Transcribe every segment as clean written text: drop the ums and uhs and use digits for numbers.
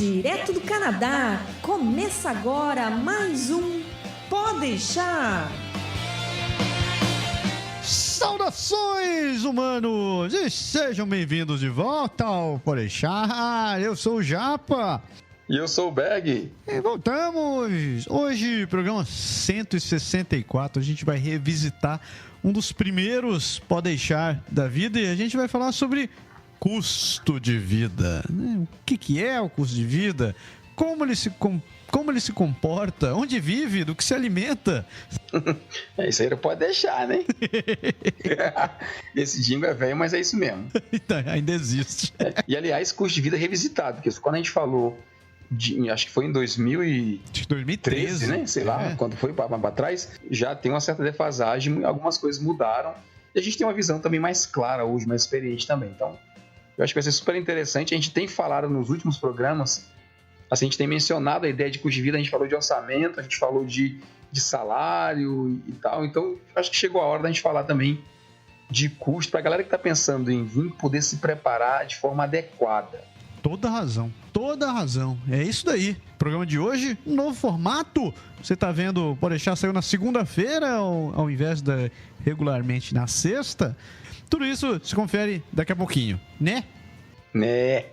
Direto do Canadá, começa agora mais um Pode deixar. Saudações, humanos, e sejam bem-vindos de volta ao Pode deixar. Eu sou o Japa. E eu sou o Berg. E voltamos! Hoje, programa 164, a gente vai revisitar um dos primeiros Pode deixar da vida e a gente vai falar sobre custo de vida. O que é o custo de vida? Como ele se comporta? Onde vive? Do que se alimenta? Isso aí não pode deixar, né? Esse jingle é velho, mas é isso mesmo. Então, ainda existe. E, aliás, custo de vida revisitado, porque quando a gente falou, acho que foi em 2013, né? Sei lá, quando foi para trás, já tem uma certa defasagem, algumas coisas mudaram. E a gente tem uma visão também mais clara hoje, mais experiente também. Então, eu acho que vai ser super interessante. A gente tem falado nos últimos programas, assim, a gente tem mencionado a ideia de custo de vida, a gente falou de orçamento, a gente falou de salário e tal. Então, acho que chegou a hora da gente falar também de custo, para a galera que está pensando em vir poder se preparar de forma adequada. Toda razão. É isso daí. Programa de hoje, novo formato. Você tá vendo, pode deixar, saiu na segunda-feira ao invés da regularmente na sexta. Tudo isso se confere daqui a pouquinho, né? Né?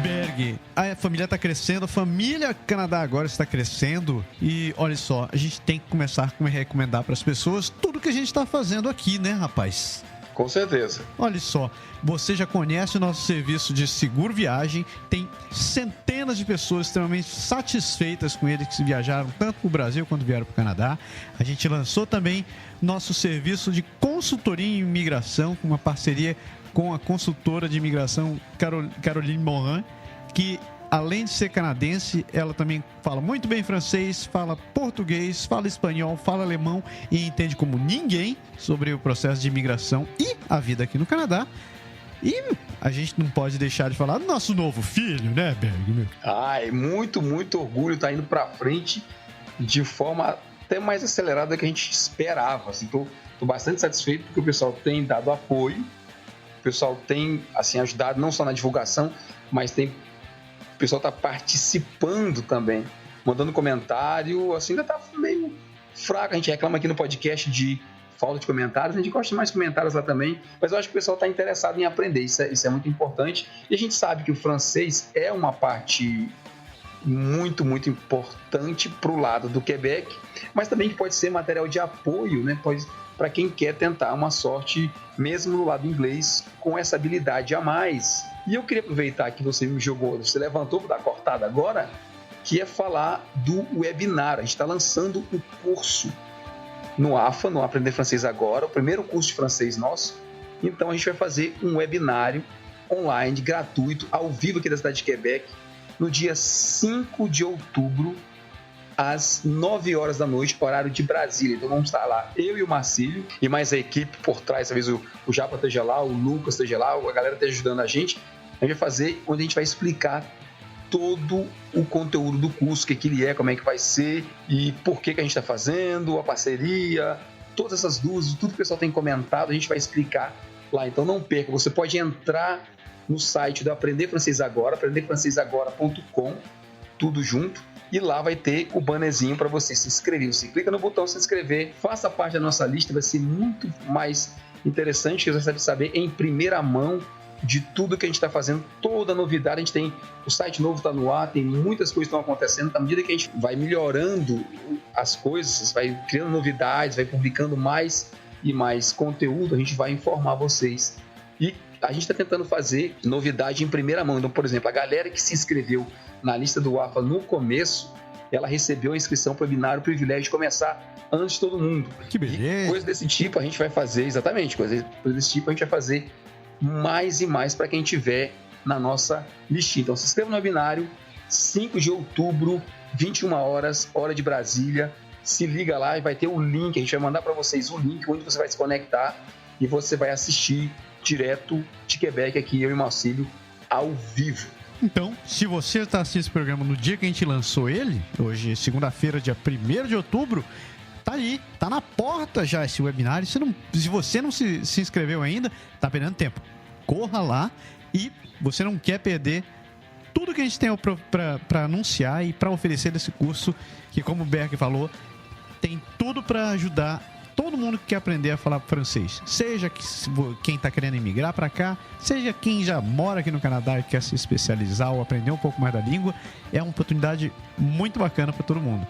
Berg, a família tá crescendo, a família Canadá agora está crescendo e olha só, a gente tem que começar a recomendar para as pessoas tudo que a gente tá fazendo aqui, né, rapaz? Com certeza. Olha só, você já conhece o nosso serviço de seguro viagem, tem centenas de pessoas extremamente satisfeitas com ele, que se viajaram tanto para o Brasil quanto vieram para o Canadá. A gente lançou também nosso serviço de consultoria em imigração, com uma parceria com a consultora de imigração Caroline Morin, que além de ser canadense, ela também fala muito bem francês, fala português, fala espanhol, fala alemão e entende como ninguém sobre o processo de imigração e a vida aqui no Canadá. E a gente não pode deixar de falar do nosso novo filho, né, Berg? Ai, muito orgulho, tá indo pra frente de forma até mais acelerada do que a gente esperava. Assim, tô bastante satisfeito porque o pessoal tem dado apoio, o pessoal tem assim, ajudado não só na divulgação, mas o pessoal está participando também, mandando comentário, assim, ainda está meio fraco. A gente reclama aqui no podcast de falta de comentários, a gente gosta de mais comentários lá também, mas eu acho que o pessoal está interessado em aprender, isso é muito importante. E a gente sabe que o francês é uma parte muito importante para o lado do Quebec, mas também que pode ser material de apoio, né? Para quem quer tentar uma sorte, mesmo no lado inglês, com essa habilidade a mais. E eu queria aproveitar que você você levantou para dar cortada agora, que é falar do webinar. A gente está lançando um curso no AFA, no Aprender Francês Agora, o primeiro curso de francês nosso. Então a gente vai fazer um webinário online, gratuito, ao vivo aqui da cidade de Quebec, no dia 5 de outubro, às 9 horas da noite, horário de Brasília. Então vamos estar lá, eu e o Marcílio, e mais a equipe por trás, talvez o Japa esteja lá, o Lucas esteja lá, a galera esteja ajudando a gente. A gente vai fazer, onde a gente vai explicar todo o conteúdo do curso, o que ele é, como é que vai ser, e por que a gente está fazendo, a parceria, todas essas dúvidas, tudo que o pessoal tem comentado, a gente vai explicar lá. Então não perca, você pode entrar no site do Aprender Francês Agora, aprenderfrancesagora.com, tudo junto, e lá vai ter o bannerzinho para você se inscrever. Você clica no botão se inscrever, faça parte da nossa lista, vai ser muito mais interessante, você vai saber em primeira mão de tudo que a gente está fazendo, toda a novidade. A gente tem, o site novo está no ar, tem muitas coisas que estão acontecendo. À medida que a gente vai melhorando as coisas, vai criando novidades, vai publicando mais e mais conteúdo, a gente vai informar vocês. E a gente está tentando fazer novidade em primeira mão. Então, por exemplo, a galera que se inscreveu na lista do AFA no começo, ela recebeu a inscrição para o webinar, o privilégio de começar antes de todo mundo. Que beleza! E coisa desse tipo a gente vai fazer, exatamente, coisa desse tipo a gente vai fazer mais e mais para quem tiver na nossa listinha. Então se inscreva no webinário, 5 de outubro, 21 horas, hora de Brasília. Se liga lá e vai ter o link, a gente vai mandar para vocês o link onde você vai se conectar e você vai assistir direto de Quebec aqui, eu e o Marcílio, ao vivo. Então, se você está assistindo esse programa no dia que a gente lançou ele, hoje, segunda-feira, dia 1º de outubro, tá aí, tá na porta já esse webinar. Se você não se inscreveu ainda, tá perdendo tempo. Corra lá e você não quer perder tudo que a gente tem para anunciar e para oferecer desse curso, que, como o Berg falou, tem tudo para ajudar todo mundo que quer aprender a falar francês. Seja quem está querendo emigrar para cá, seja quem já mora aqui no Canadá e quer se especializar ou aprender um pouco mais da língua, é uma oportunidade muito bacana para todo mundo.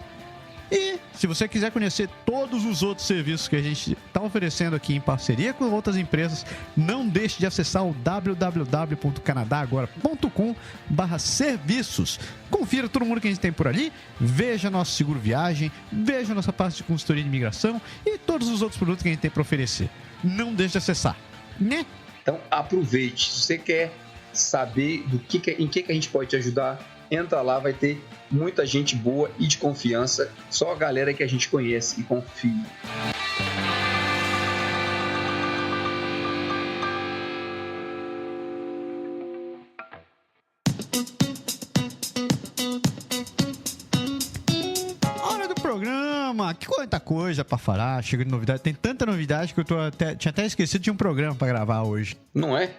E se você quiser conhecer todos os outros serviços que a gente está oferecendo aqui em parceria com outras empresas, não deixe de acessar o www.canadagora.com/serviços. Confira todo mundo que a gente tem por ali, veja nosso seguro viagem, veja nossa parte de consultoria de imigração e todos os outros produtos que a gente tem para oferecer. Não deixe de acessar, né? Então aproveite. Se você quer saber em que a gente pode te ajudar, entra lá, vai ter muita gente boa e de confiança, só a galera que a gente conhece e confia. Hora do programa, que quanta coisa pra falar, chega de novidade, tem tanta novidade que eu tinha até esquecido de um programa pra gravar hoje. Não é?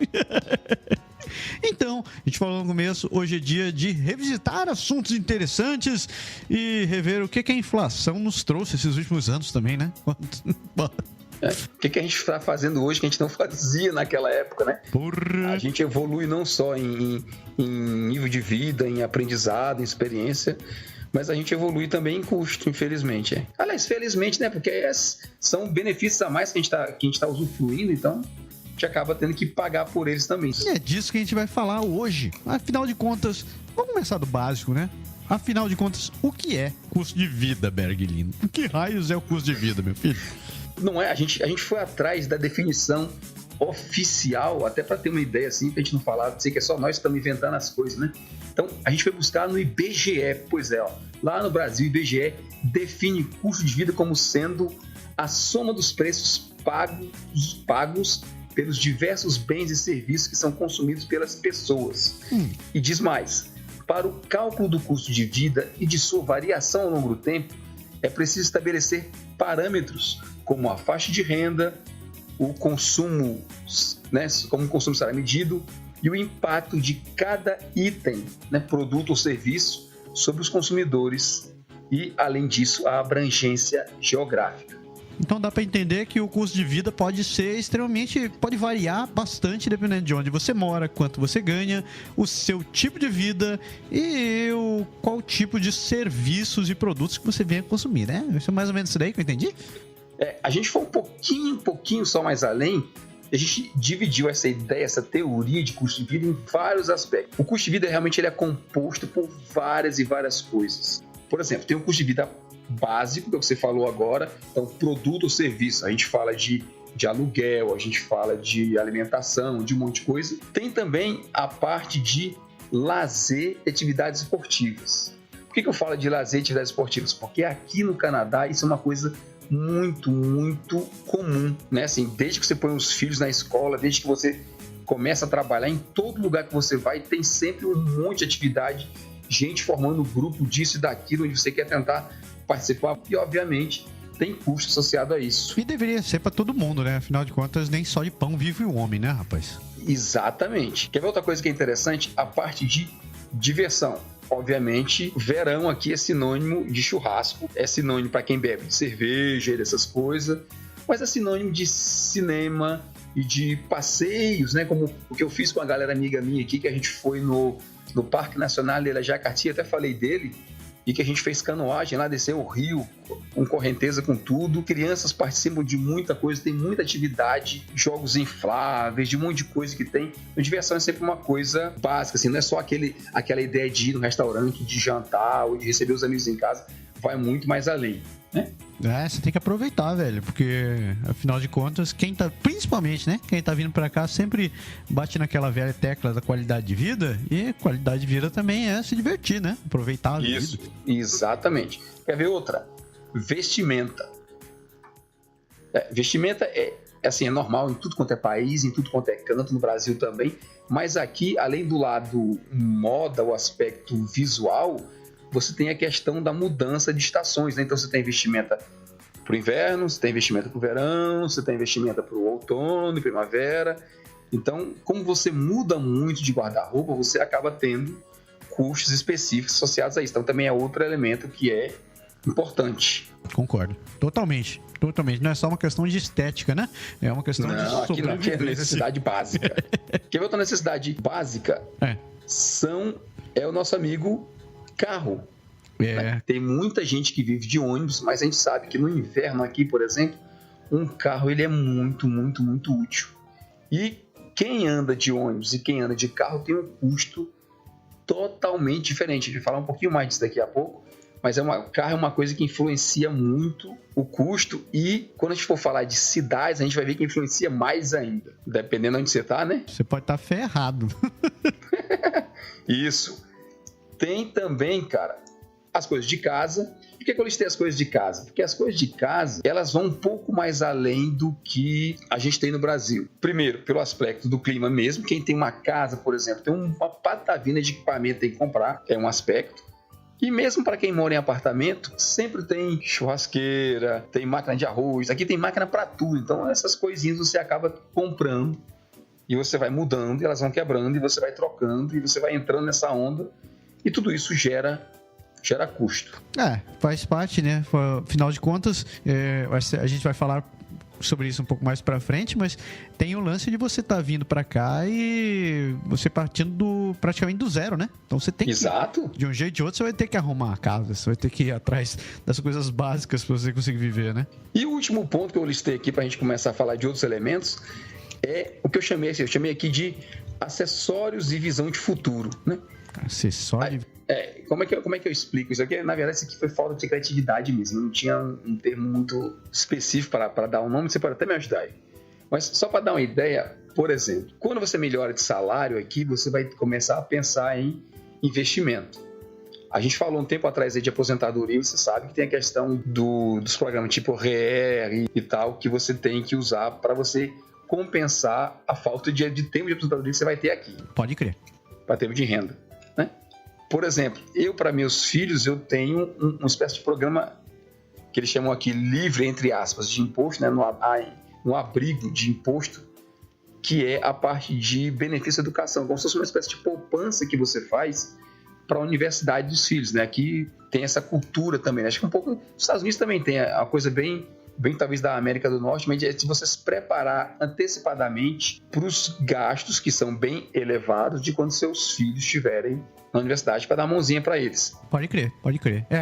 Então, a gente falou no começo, hoje é dia de revisitar assuntos interessantes e rever o que a inflação nos trouxe esses últimos anos também, né? O que a gente está fazendo hoje que a gente não fazia naquela época, né? Porra. A gente evolui não só em nível de vida, em aprendizado, em experiência, mas a gente evolui também em custo, infelizmente. Aliás, felizmente, né? Porque são benefícios a mais que a gente tá usufruindo, então a gente acaba tendo que pagar por eles também. E é disso que a gente vai falar hoje. Afinal de contas, vamos começar do básico, né? Afinal de contas, o que é custo de vida, Berglino? O que raios é o custo de vida, meu filho? Não é? A gente foi atrás da definição oficial, até para ter uma ideia assim, pra gente não falar, sei que é só nós que estamos inventando as coisas, né? Então, a gente foi buscar no IBGE, pois é, ó, lá no Brasil, o IBGE define custo de vida como sendo a soma dos preços pagos pelos diversos bens e serviços que são consumidos pelas pessoas. E diz mais, para o cálculo do custo de vida e de sua variação ao longo do tempo, é preciso estabelecer parâmetros como a faixa de renda, o consumo, né, como o consumo será medido e o impacto de cada item, né, produto ou serviço sobre os consumidores e, além disso, a abrangência geográfica. Então dá para entender que o custo de vida pode variar bastante dependendo de onde você mora, quanto você ganha, o seu tipo de vida e qual tipo de serviços e produtos que você venha consumir, né? Isso é mais ou menos isso daí que eu entendi? A gente foi um pouquinho só mais além. A gente dividiu essa ideia, essa teoria de custo de vida em vários aspectos. O custo de vida realmente ele é composto por várias e várias coisas. Por exemplo, tem o custo de vida básico, que você falou agora, então produto ou serviço, a gente fala de aluguel, a gente fala de alimentação, de um monte de coisa. Tem também a parte de lazer e atividades esportivas. Por que eu falo de lazer e atividades esportivas? Porque aqui no Canadá isso é uma coisa muito, muito comum, né? Assim, desde que você põe os filhos na escola, desde que você começa a trabalhar, em todo lugar que você vai, tem sempre um monte de atividade, gente formando grupo disso e daquilo, onde você quer tentar participar, e obviamente tem custo associado a isso. E deveria ser para todo mundo, né? Afinal de contas, nem só de pão vive o homem, né, rapaz? Exatamente. Quer ver outra coisa que é interessante? A parte de diversão. Obviamente, verão aqui é sinônimo de churrasco, é sinônimo para quem bebe de cerveja e dessas coisas, mas é sinônimo de cinema e de passeios, né? Como o que eu fiz com a galera amiga minha aqui, que a gente foi no Parque Nacional de La Jacquartier, até falei dele, e que a gente fez canoagem lá, desceu o rio com correnteza, com tudo. Crianças participam de muita coisa, tem muita atividade, jogos infláveis, de um monte de coisa que tem. A diversão é sempre uma coisa básica, assim, não é só aquela ideia de ir no restaurante, de jantar ou de receber os amigos em casa, vai muito mais além, né? Você tem que aproveitar, velho, porque afinal de contas, principalmente, né, quem tá vindo pra cá sempre bate naquela velha tecla da qualidade de vida, e qualidade de vida também é se divertir, né? Aproveitar a vida. Isso, exatamente. Quer ver outra? Vestimenta. Vestimenta é normal em tudo quanto é país, em tudo quanto é canto, no Brasil também, mas aqui, além do lado moda, o aspecto visual, você tem a questão da mudança de estações, né? Então você tem vestimenta para o inverno, você tem investimento para o verão, você tem investimento para o outono e primavera. Então, como você muda muito de guarda-roupa, você acaba tendo custos específicos associados a isso. Então, também é outro elemento que é importante. Concordo. Totalmente. Não é só uma questão de estética, né? É uma questão de sobrevivência. Aqui é necessidade básica. Quer ver outra necessidade básica? É o nosso amigo carro. Tem muita gente que vive de ônibus, mas a gente sabe que no inverno aqui, por exemplo, um carro ele é muito, muito, muito útil. E quem anda de ônibus e quem anda de carro tem um custo totalmente diferente. A gente vai falar um pouquinho mais disso daqui a pouco, mas carro é uma coisa que influencia muito o custo, e quando a gente for falar de cidades, a gente vai ver que influencia mais ainda, dependendo de onde você está, né? Você pode estar ferrado. Isso. Tem também, cara, as coisas de casa. Por que eu listei as coisas de casa? Porque as coisas de casa, elas vão um pouco mais além do que a gente tem no Brasil. Primeiro, pelo aspecto do clima mesmo. Quem tem uma casa, por exemplo, tem uma patavina de equipamento que tem que comprar, é um aspecto. E mesmo para quem mora em apartamento, sempre tem churrasqueira, tem máquina de arroz, aqui tem máquina para tudo. Então essas coisinhas você acaba comprando e você vai mudando, e elas vão quebrando, e você vai trocando, e você vai entrando nessa onda, e tudo isso gera custo. Faz parte, né? Afinal de contas, a gente vai falar sobre isso um pouco mais pra frente, mas tem o lance de você estar vindo pra cá e você partindo praticamente do zero, né? Então você tem Exato. De um jeito ou de outro, você vai ter que arrumar a casa, você vai ter que ir atrás das coisas básicas pra você conseguir viver, né? E o último ponto que eu listei aqui pra gente começar a falar de outros elementos é o que eu chamei aqui de acessórios e visão de futuro, né? Acessório? Como é que eu explico isso aqui? Na verdade, isso aqui foi falta de criatividade mesmo. Não tinha um termo muito específico para dar um nome. Você pode até me ajudar aí. Mas só para dar uma ideia, por exemplo, quando você melhora de salário aqui, você vai começar a pensar em investimento. A gente falou um tempo atrás aí de aposentadoria, você sabe que tem a questão dos programas tipo RER e tal, que você tem que usar para você compensar a falta de tempo de aposentadoria que você vai ter aqui. Pode crer. Para tempo de renda, né? Por exemplo, para meus filhos, eu tenho uma espécie de programa que eles chamam aqui livre, entre aspas, de imposto, né? No abrigo de imposto, que é a parte de benefício da educação, como se fosse uma espécie de poupança que você faz para a universidade dos filhos, né? Aqui tem essa cultura também, né? Acho que um pouco os Estados Unidos também tem a coisa bem talvez da América do Norte, mas é de você se preparar antecipadamente para os gastos que são bem elevados de quando seus filhos estiverem na universidade, para dar uma mãozinha para eles. Pode crer.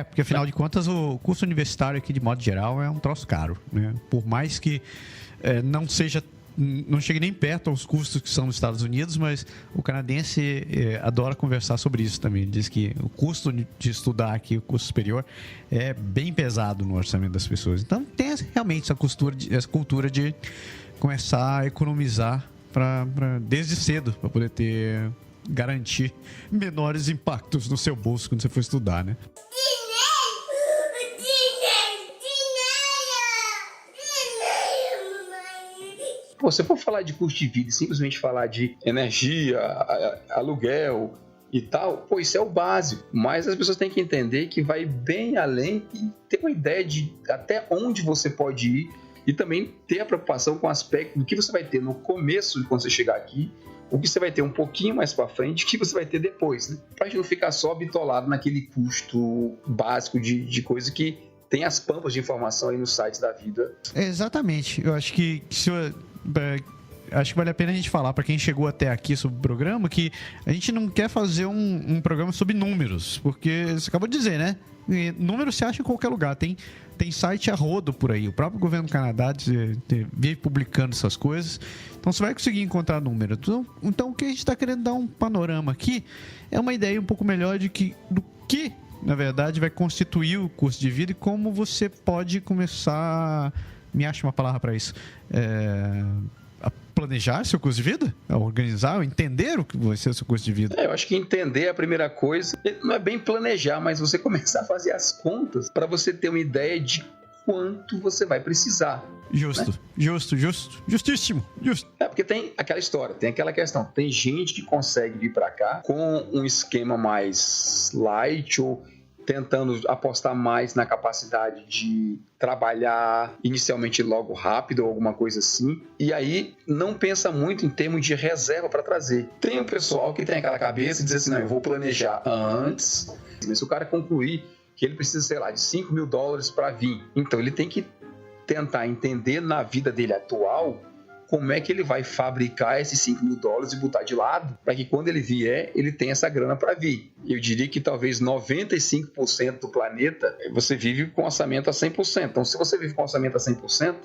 Porque afinal de contas o curso universitário aqui de modo geral é um troço caro, né? Por mais que não chegue nem perto aos custos que são nos Estados Unidos, mas o canadense adora conversar sobre isso também. Ele diz que o custo de estudar aqui, o custo superior, é bem pesado no orçamento das pessoas. Então tem realmente essa cultura de começar a economizar desde cedo, para poder garantir menores impactos no seu bolso quando você for estudar, né? Se for falar de custo de vida e simplesmente falar de energia, aluguel e tal, isso é o básico. Mas as pessoas têm que entender que vai bem além e ter uma ideia de até onde você pode ir, e também ter a preocupação com o aspecto do que você vai ter no começo, quando você chegar aqui, o que você vai ter um pouquinho mais para frente, o que você vai ter depois, né? Para a gente não ficar só bitolado naquele custo básico de coisa que tem as pampas de informação aí nos sites da vida. Exatamente. Eu acho que acho que vale a pena a gente falar para quem chegou até aqui sobre o programa que a gente não quer fazer um programa sobre números, porque você acabou de dizer, né? Números você acha em qualquer lugar, tem site a rodo por aí, o próprio governo do Canadá vive publicando essas coisas, então você vai conseguir encontrar números. Então o que a gente está querendo dar um panorama aqui é uma ideia um pouco melhor do que na verdade vai constituir o custo de vida e como você pode começar, me acha uma palavra para isso, a planejar seu custo de vida, a organizar, a entender o que vai ser o seu custo de vida. Eu acho que entender é a primeira coisa. Não é bem planejar, mas você começar a fazer as contas para você ter uma ideia de quanto você vai precisar. Justo, né? Justíssimo. Porque tem aquela história, tem aquela questão. Tem gente que consegue vir para cá com um esquema mais light ou tentando apostar mais na capacidade de trabalhar inicialmente logo rápido ou alguma coisa assim, e aí não pensa muito em termos de reserva para trazer. Tem o pessoal que tem aquela cabeça e diz assim, não, eu vou planejar antes, mas se o cara concluir que ele precisa, sei lá, de $5.000 para vir, então ele tem que tentar entender na vida dele atual como é que ele vai fabricar esses $5.000 e botar de lado, para que quando ele vier, ele tenha essa grana para vir. Eu diria que talvez 95% do planeta, você vive com orçamento a 100%. Então, se você vive com orçamento a 100%,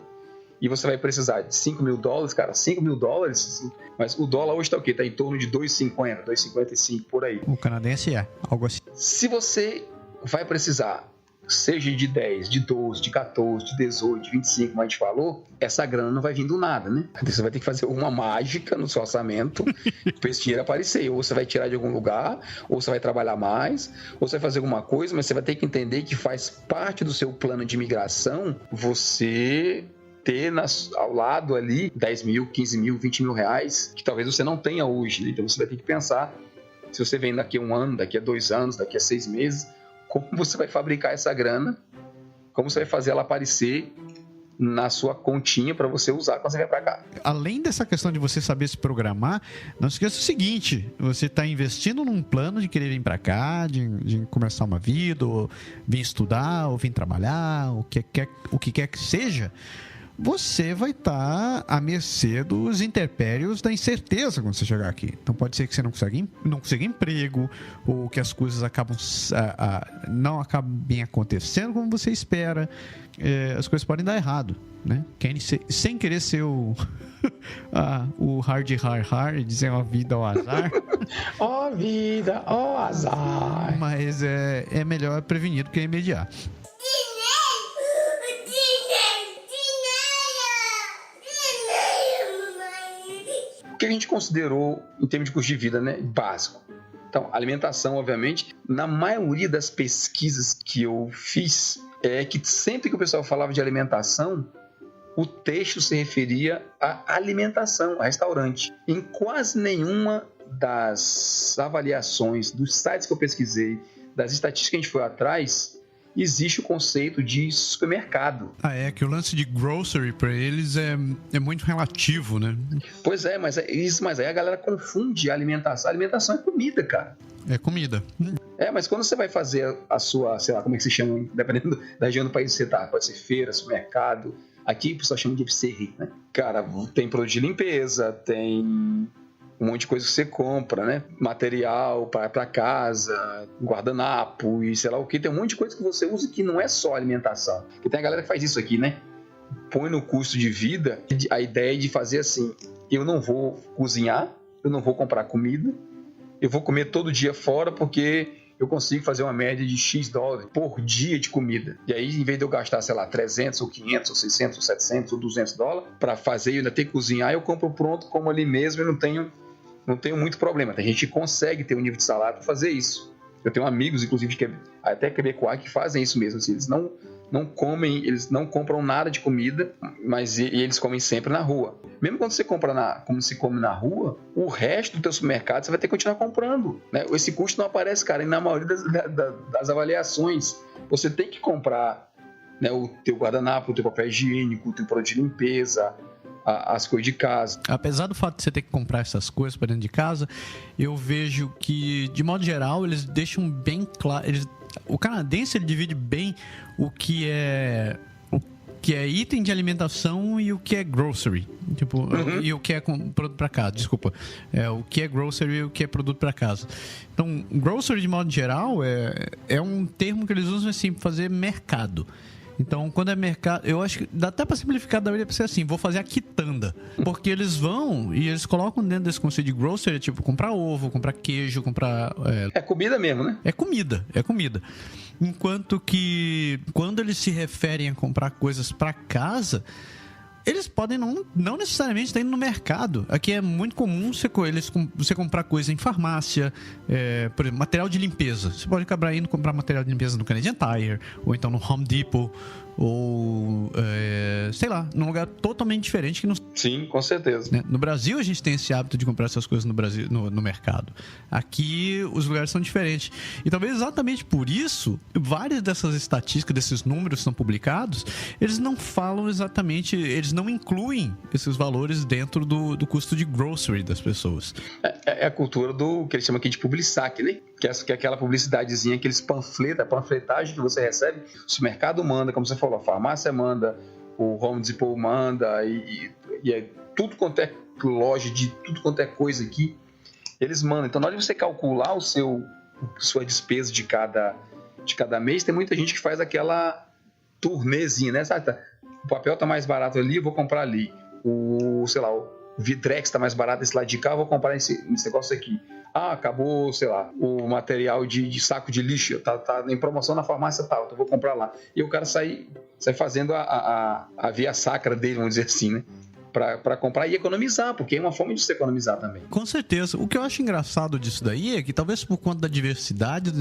e você vai precisar de $5.000, cara, $5.000, mas o dólar hoje está o quê? Está em torno de 2,50, 2,55 por aí. O canadense algo assim. Se você vai precisar, seja de 10, de 12, de 14, de 18, de 25, como a gente falou, essa grana não vai vir do nada, né? Você vai ter que fazer uma mágica no seu orçamento para esse dinheiro aparecer. Ou você vai tirar de algum lugar, ou você vai trabalhar mais, ou você vai fazer alguma coisa, mas você vai ter que entender que faz parte do seu plano de imigração você ter ao lado ali 10 mil, 15 mil, 20 mil reais, que talvez você não tenha hoje, né? Então você vai ter que pensar, se você vem daqui a 1 ano, daqui a 2 anos, daqui a 6 meses, como você vai fabricar essa grana, como você vai fazer ela aparecer na sua continha para você usar quando você vier para cá. Além dessa questão de você saber se programar, não se esqueça o seguinte, você está investindo num plano de querer vir para cá, de começar uma vida, ou vir estudar, ou vir trabalhar, o que quer que seja, você vai estar à mercê dos intempéries da incerteza quando você chegar aqui. Então pode ser que você não consiga emprego, ou que as coisas não acabem acontecendo como você espera. As coisas podem dar errado, né? Sem querer ser o hard e dizer ó vida, ó azar. Ó vida, ó azar. Mas é melhor prevenir do que remediar. O que a gente considerou em termos de custo de vida, né? Básico. Então, alimentação, obviamente. Na maioria das pesquisas que eu fiz, é que sempre que o pessoal falava de alimentação, o texto se referia à alimentação, a restaurante. Em quase nenhuma das avaliações dos sites que eu pesquisei, das estatísticas que a gente foi atrás, existe o conceito de supermercado. Que o lance de grocery para eles é muito relativo, né? Pois é, mas aí a galera confunde a alimentação. A alimentação é comida, cara. É comida. Mas quando você vai fazer a sua, sei lá, como é que se chama, dependendo da região do país que você tá, pode ser feira, supermercado. Aqui o pessoal chama de FC, né? Cara, tem produto de limpeza, tem um monte de coisa que você compra, né? Material para casa, guardanapo e sei lá o que. Tem um monte de coisa que você usa que não é só alimentação. Porque tem a galera que faz isso aqui, né? Põe no custo de vida a ideia de fazer assim, eu não vou cozinhar, eu não vou comprar comida, eu vou comer todo dia fora porque eu consigo fazer uma média de X dólares por dia de comida. E aí, em vez de eu gastar, sei lá, 300 ou 500 ou 600 ou 700 ou 200 dólares para fazer e ainda ter que cozinhar, eu compro pronto, como ali mesmo e não tenho muito problema. A gente consegue ter um nível de salário para fazer isso. Eu tenho amigos, inclusive, até quebecois, que fazem isso mesmo. Assim, eles não comem, eles não compram nada de comida, mas eles comem sempre na rua. Mesmo quando você compra como se come na rua, o resto do teu supermercado você vai ter que continuar comprando, né? Esse custo não aparece, cara, e na maioria das avaliações você tem que comprar, né, o teu guardanapo, o teu papel higiênico, o teu produto de limpeza, as coisas de casa. Apesar do fato de você ter que comprar essas coisas para dentro de casa, eu vejo que, de modo geral, eles deixam bem claro. O canadense ele divide bem o que é item de alimentação e o que é grocery. Tipo, e o que é produto para casa. Desculpa. O que é grocery e o que é produto para casa. Então, grocery, de modo geral, é um termo que eles usam assim para fazer mercado. Então, quando é mercado, eu acho que dá até para simplificar, daria para ser assim, vou fazer a quitanda. Porque eles vão e eles colocam dentro desse conceito de grocery, tipo, comprar ovo, comprar queijo, comprar... É comida mesmo, né? É comida. Enquanto que, quando eles se referem a comprar coisas para casa, eles podem não necessariamente estar indo no mercado. Aqui é muito comum você comprar coisa em farmácia, por exemplo, material de limpeza. Você pode acabar indo comprar material de limpeza no Canadian Tire, ou então no Home Depot, ou, sei lá, num lugar totalmente diferente que não... Sim, com certeza. Né? No Brasil, a gente tem esse hábito de comprar essas coisas no Brasil, no mercado. Aqui, os lugares são diferentes. E talvez exatamente por isso, várias dessas estatísticas, desses números que são publicados, eles não falam exatamente, eles não incluem esses valores dentro do custo de grocery das pessoas. É a cultura do que eles chamam aqui de publisac, né? Que é aquela publicidadezinha, aqueles panfletos, a panfletagem que você recebe, o supermercado manda, como você falou, a farmácia manda, o Home Depot manda, e é tudo quanto é loja, de tudo quanto é coisa aqui, eles mandam. Então, na hora de você calcular sua despesa de cada mês, tem muita gente que faz aquela turnêzinha, né? Sabe? O papel tá mais barato ali, eu vou comprar ali. O Vidrex tá mais barato desse lado de cá, eu vou comprar esse negócio aqui. Ah, acabou, sei lá, o material de saco de lixo, tá em promoção na farmácia tal, então eu vou comprar lá. E o cara sai fazendo a via sacra dele, vamos dizer assim, né? Para comprar e economizar, porque é uma forma de se economizar também. Com certeza. O que eu acho engraçado disso daí é que talvez por conta da diversidade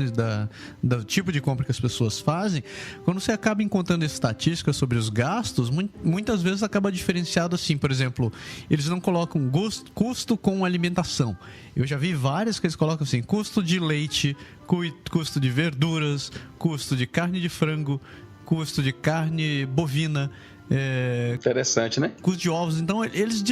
do tipo de compra que as pessoas fazem, quando você acaba encontrando estatísticas sobre os gastos, muitas vezes acaba diferenciado assim. Por exemplo, eles não colocam custo com alimentação. Eu já vi várias que eles colocam assim, custo de leite, custo de verduras, custo de carne de frango, custo de carne bovina. Interessante, né? Custo de ovos. Então, eles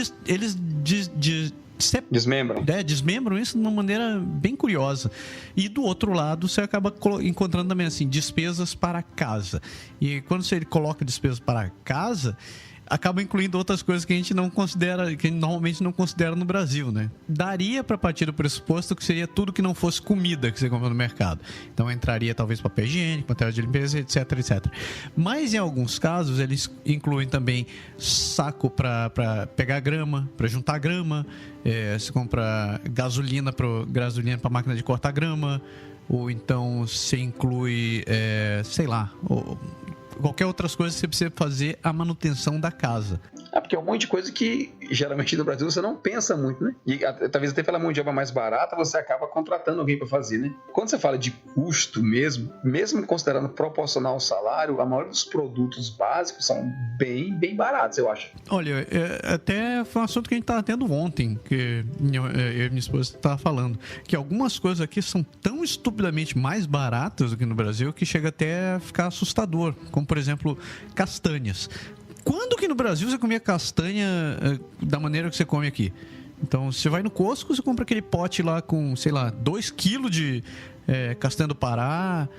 desmembram. Desmembram isso de uma maneira bem curiosa. E do outro lado, você acaba encontrando também assim, despesas para casa. E quando você coloca despesas para casa, acaba incluindo outras coisas que a gente não considera, que normalmente não considera no Brasil, né? Daria para partir do pressuposto que seria tudo que não fosse comida que você compra no mercado. Então entraria talvez papel higiênico, material de limpeza, etc, etc. Mas em alguns casos eles incluem também saco para pegar grama, para juntar grama, você compra gasolina para máquina de cortar grama, ou então você inclui, sei lá, qualquer outras coisas que você precisa fazer a manutenção da casa. Porque é um monte de coisa que geralmente no Brasil você não pensa muito, né? E talvez até pela mão de obra mais barata você acaba contratando alguém para fazer, né? Quando você fala de custo mesmo considerando proporcional ao salário, a maioria dos produtos básicos são bem, bem baratos, eu acho. Olha, até foi um assunto que a gente estava tendo ontem, que eu e minha esposa estavam falando, que algumas coisas aqui são tão estupidamente mais baratas do que no Brasil que chega até a ficar assustador, como por exemplo, castanhas. Quando que no Brasil você comia castanha da maneira que você come aqui? Então, você vai no Costco, você compra aquele pote lá com, sei lá, 2 kg de castanha do Pará,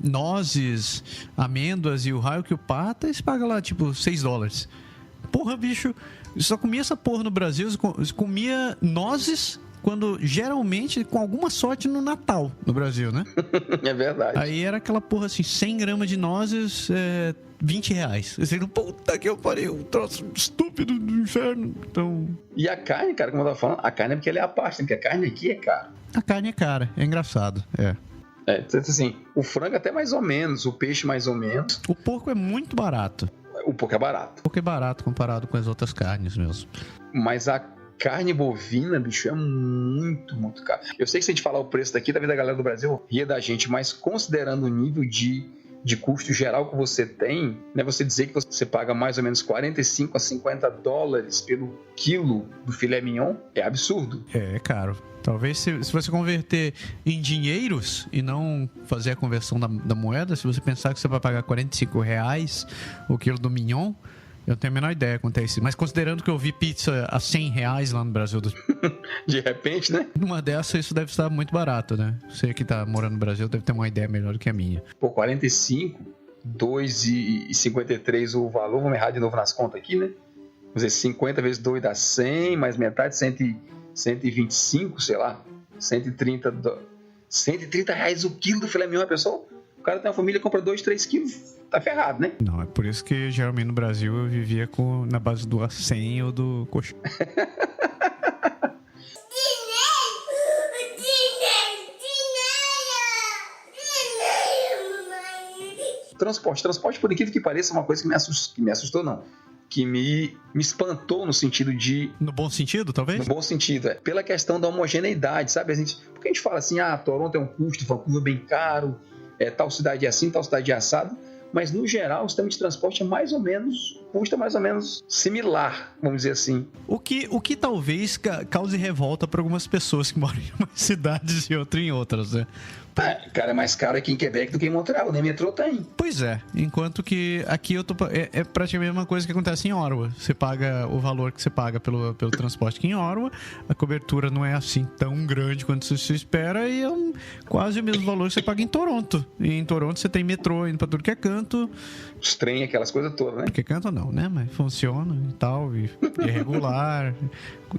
nozes, amêndoas e o raio que o pata, e você paga lá, tipo, $6. Porra, bicho, eu só comia essa porra no Brasil, você comia nozes quando geralmente, com alguma sorte, no Natal, no Brasil, né? É verdade. Aí era aquela porra assim, 100 gramas de nozes, R$20. Você não, puta que eu parei, um troço estúpido do inferno. Então... E a carne, cara, como eu tava falando, a carne é porque ela é a parte, porque a carne aqui é cara. A carne é cara, é engraçado, assim, o frango até mais ou menos, o peixe mais ou menos. O porco é muito barato. O porco é barato. O porco é barato comparado com as outras carnes mesmo. Mas a carne bovina, bicho, é muito, muito caro. Eu sei que se a gente falar o preço daqui, talvez a galera do Brasil ria da gente, mas considerando o nível de custo geral que você tem, né, você dizer que você paga mais ou menos $45 a $50 pelo quilo do filé mignon, é absurdo. É caro. Talvez se você converter em dinheiros e não fazer a conversão da moeda, se você pensar que você vai pagar R$45 o quilo do mignon, eu tenho a menor ideia quanto é isso. Mas considerando que eu vi pizza a R$100 lá no Brasil. De repente, né? Numa dessas, isso deve estar muito barato, né? Você que tá morando no Brasil deve ter uma ideia melhor do que a minha. Pô, 45, 2,53 o valor. Vamos errar de novo nas contas aqui, né? Vamos dizer, 50 vezes 2 dá 100, mais metade, 125, sei lá. 130 reais o quilo do filé mignon, pessoal. O cara tem uma família, compra 2, 3 quilos, tá ferrado, né? Não, é por isso que geralmente no Brasil eu vivia na base do A100 ou do coxão. Transporte, por incrível que pareça, é uma coisa que me assustou, não. Que me espantou no sentido de... No bom sentido, talvez? No bom sentido, pela questão da homogeneidade, sabe? Porque a gente fala assim, Toronto é um custo, Vancouver é bem caro, tal cidade é assim, tal cidade é assado, mas no geral o sistema de transporte custa mais ou menos similar, vamos dizer assim. O que talvez cause revolta para algumas pessoas que moram em umas cidades e outras em outras, né? Cara, é mais caro aqui em Quebec do que em Montreal, nem metrô tem. Pois é, enquanto que aqui é praticamente a mesma coisa que acontece em Ottawa. Você paga o valor que você paga pelo transporte aqui em Ottawa, a cobertura não é assim tão grande quanto você espera e é quase o mesmo valor que você paga em Toronto. E em Toronto você tem metrô indo pra tudo que é canto. Os trem, aquelas coisas todas, né? Porque canto não, né? Mas funciona e tal, e é regular,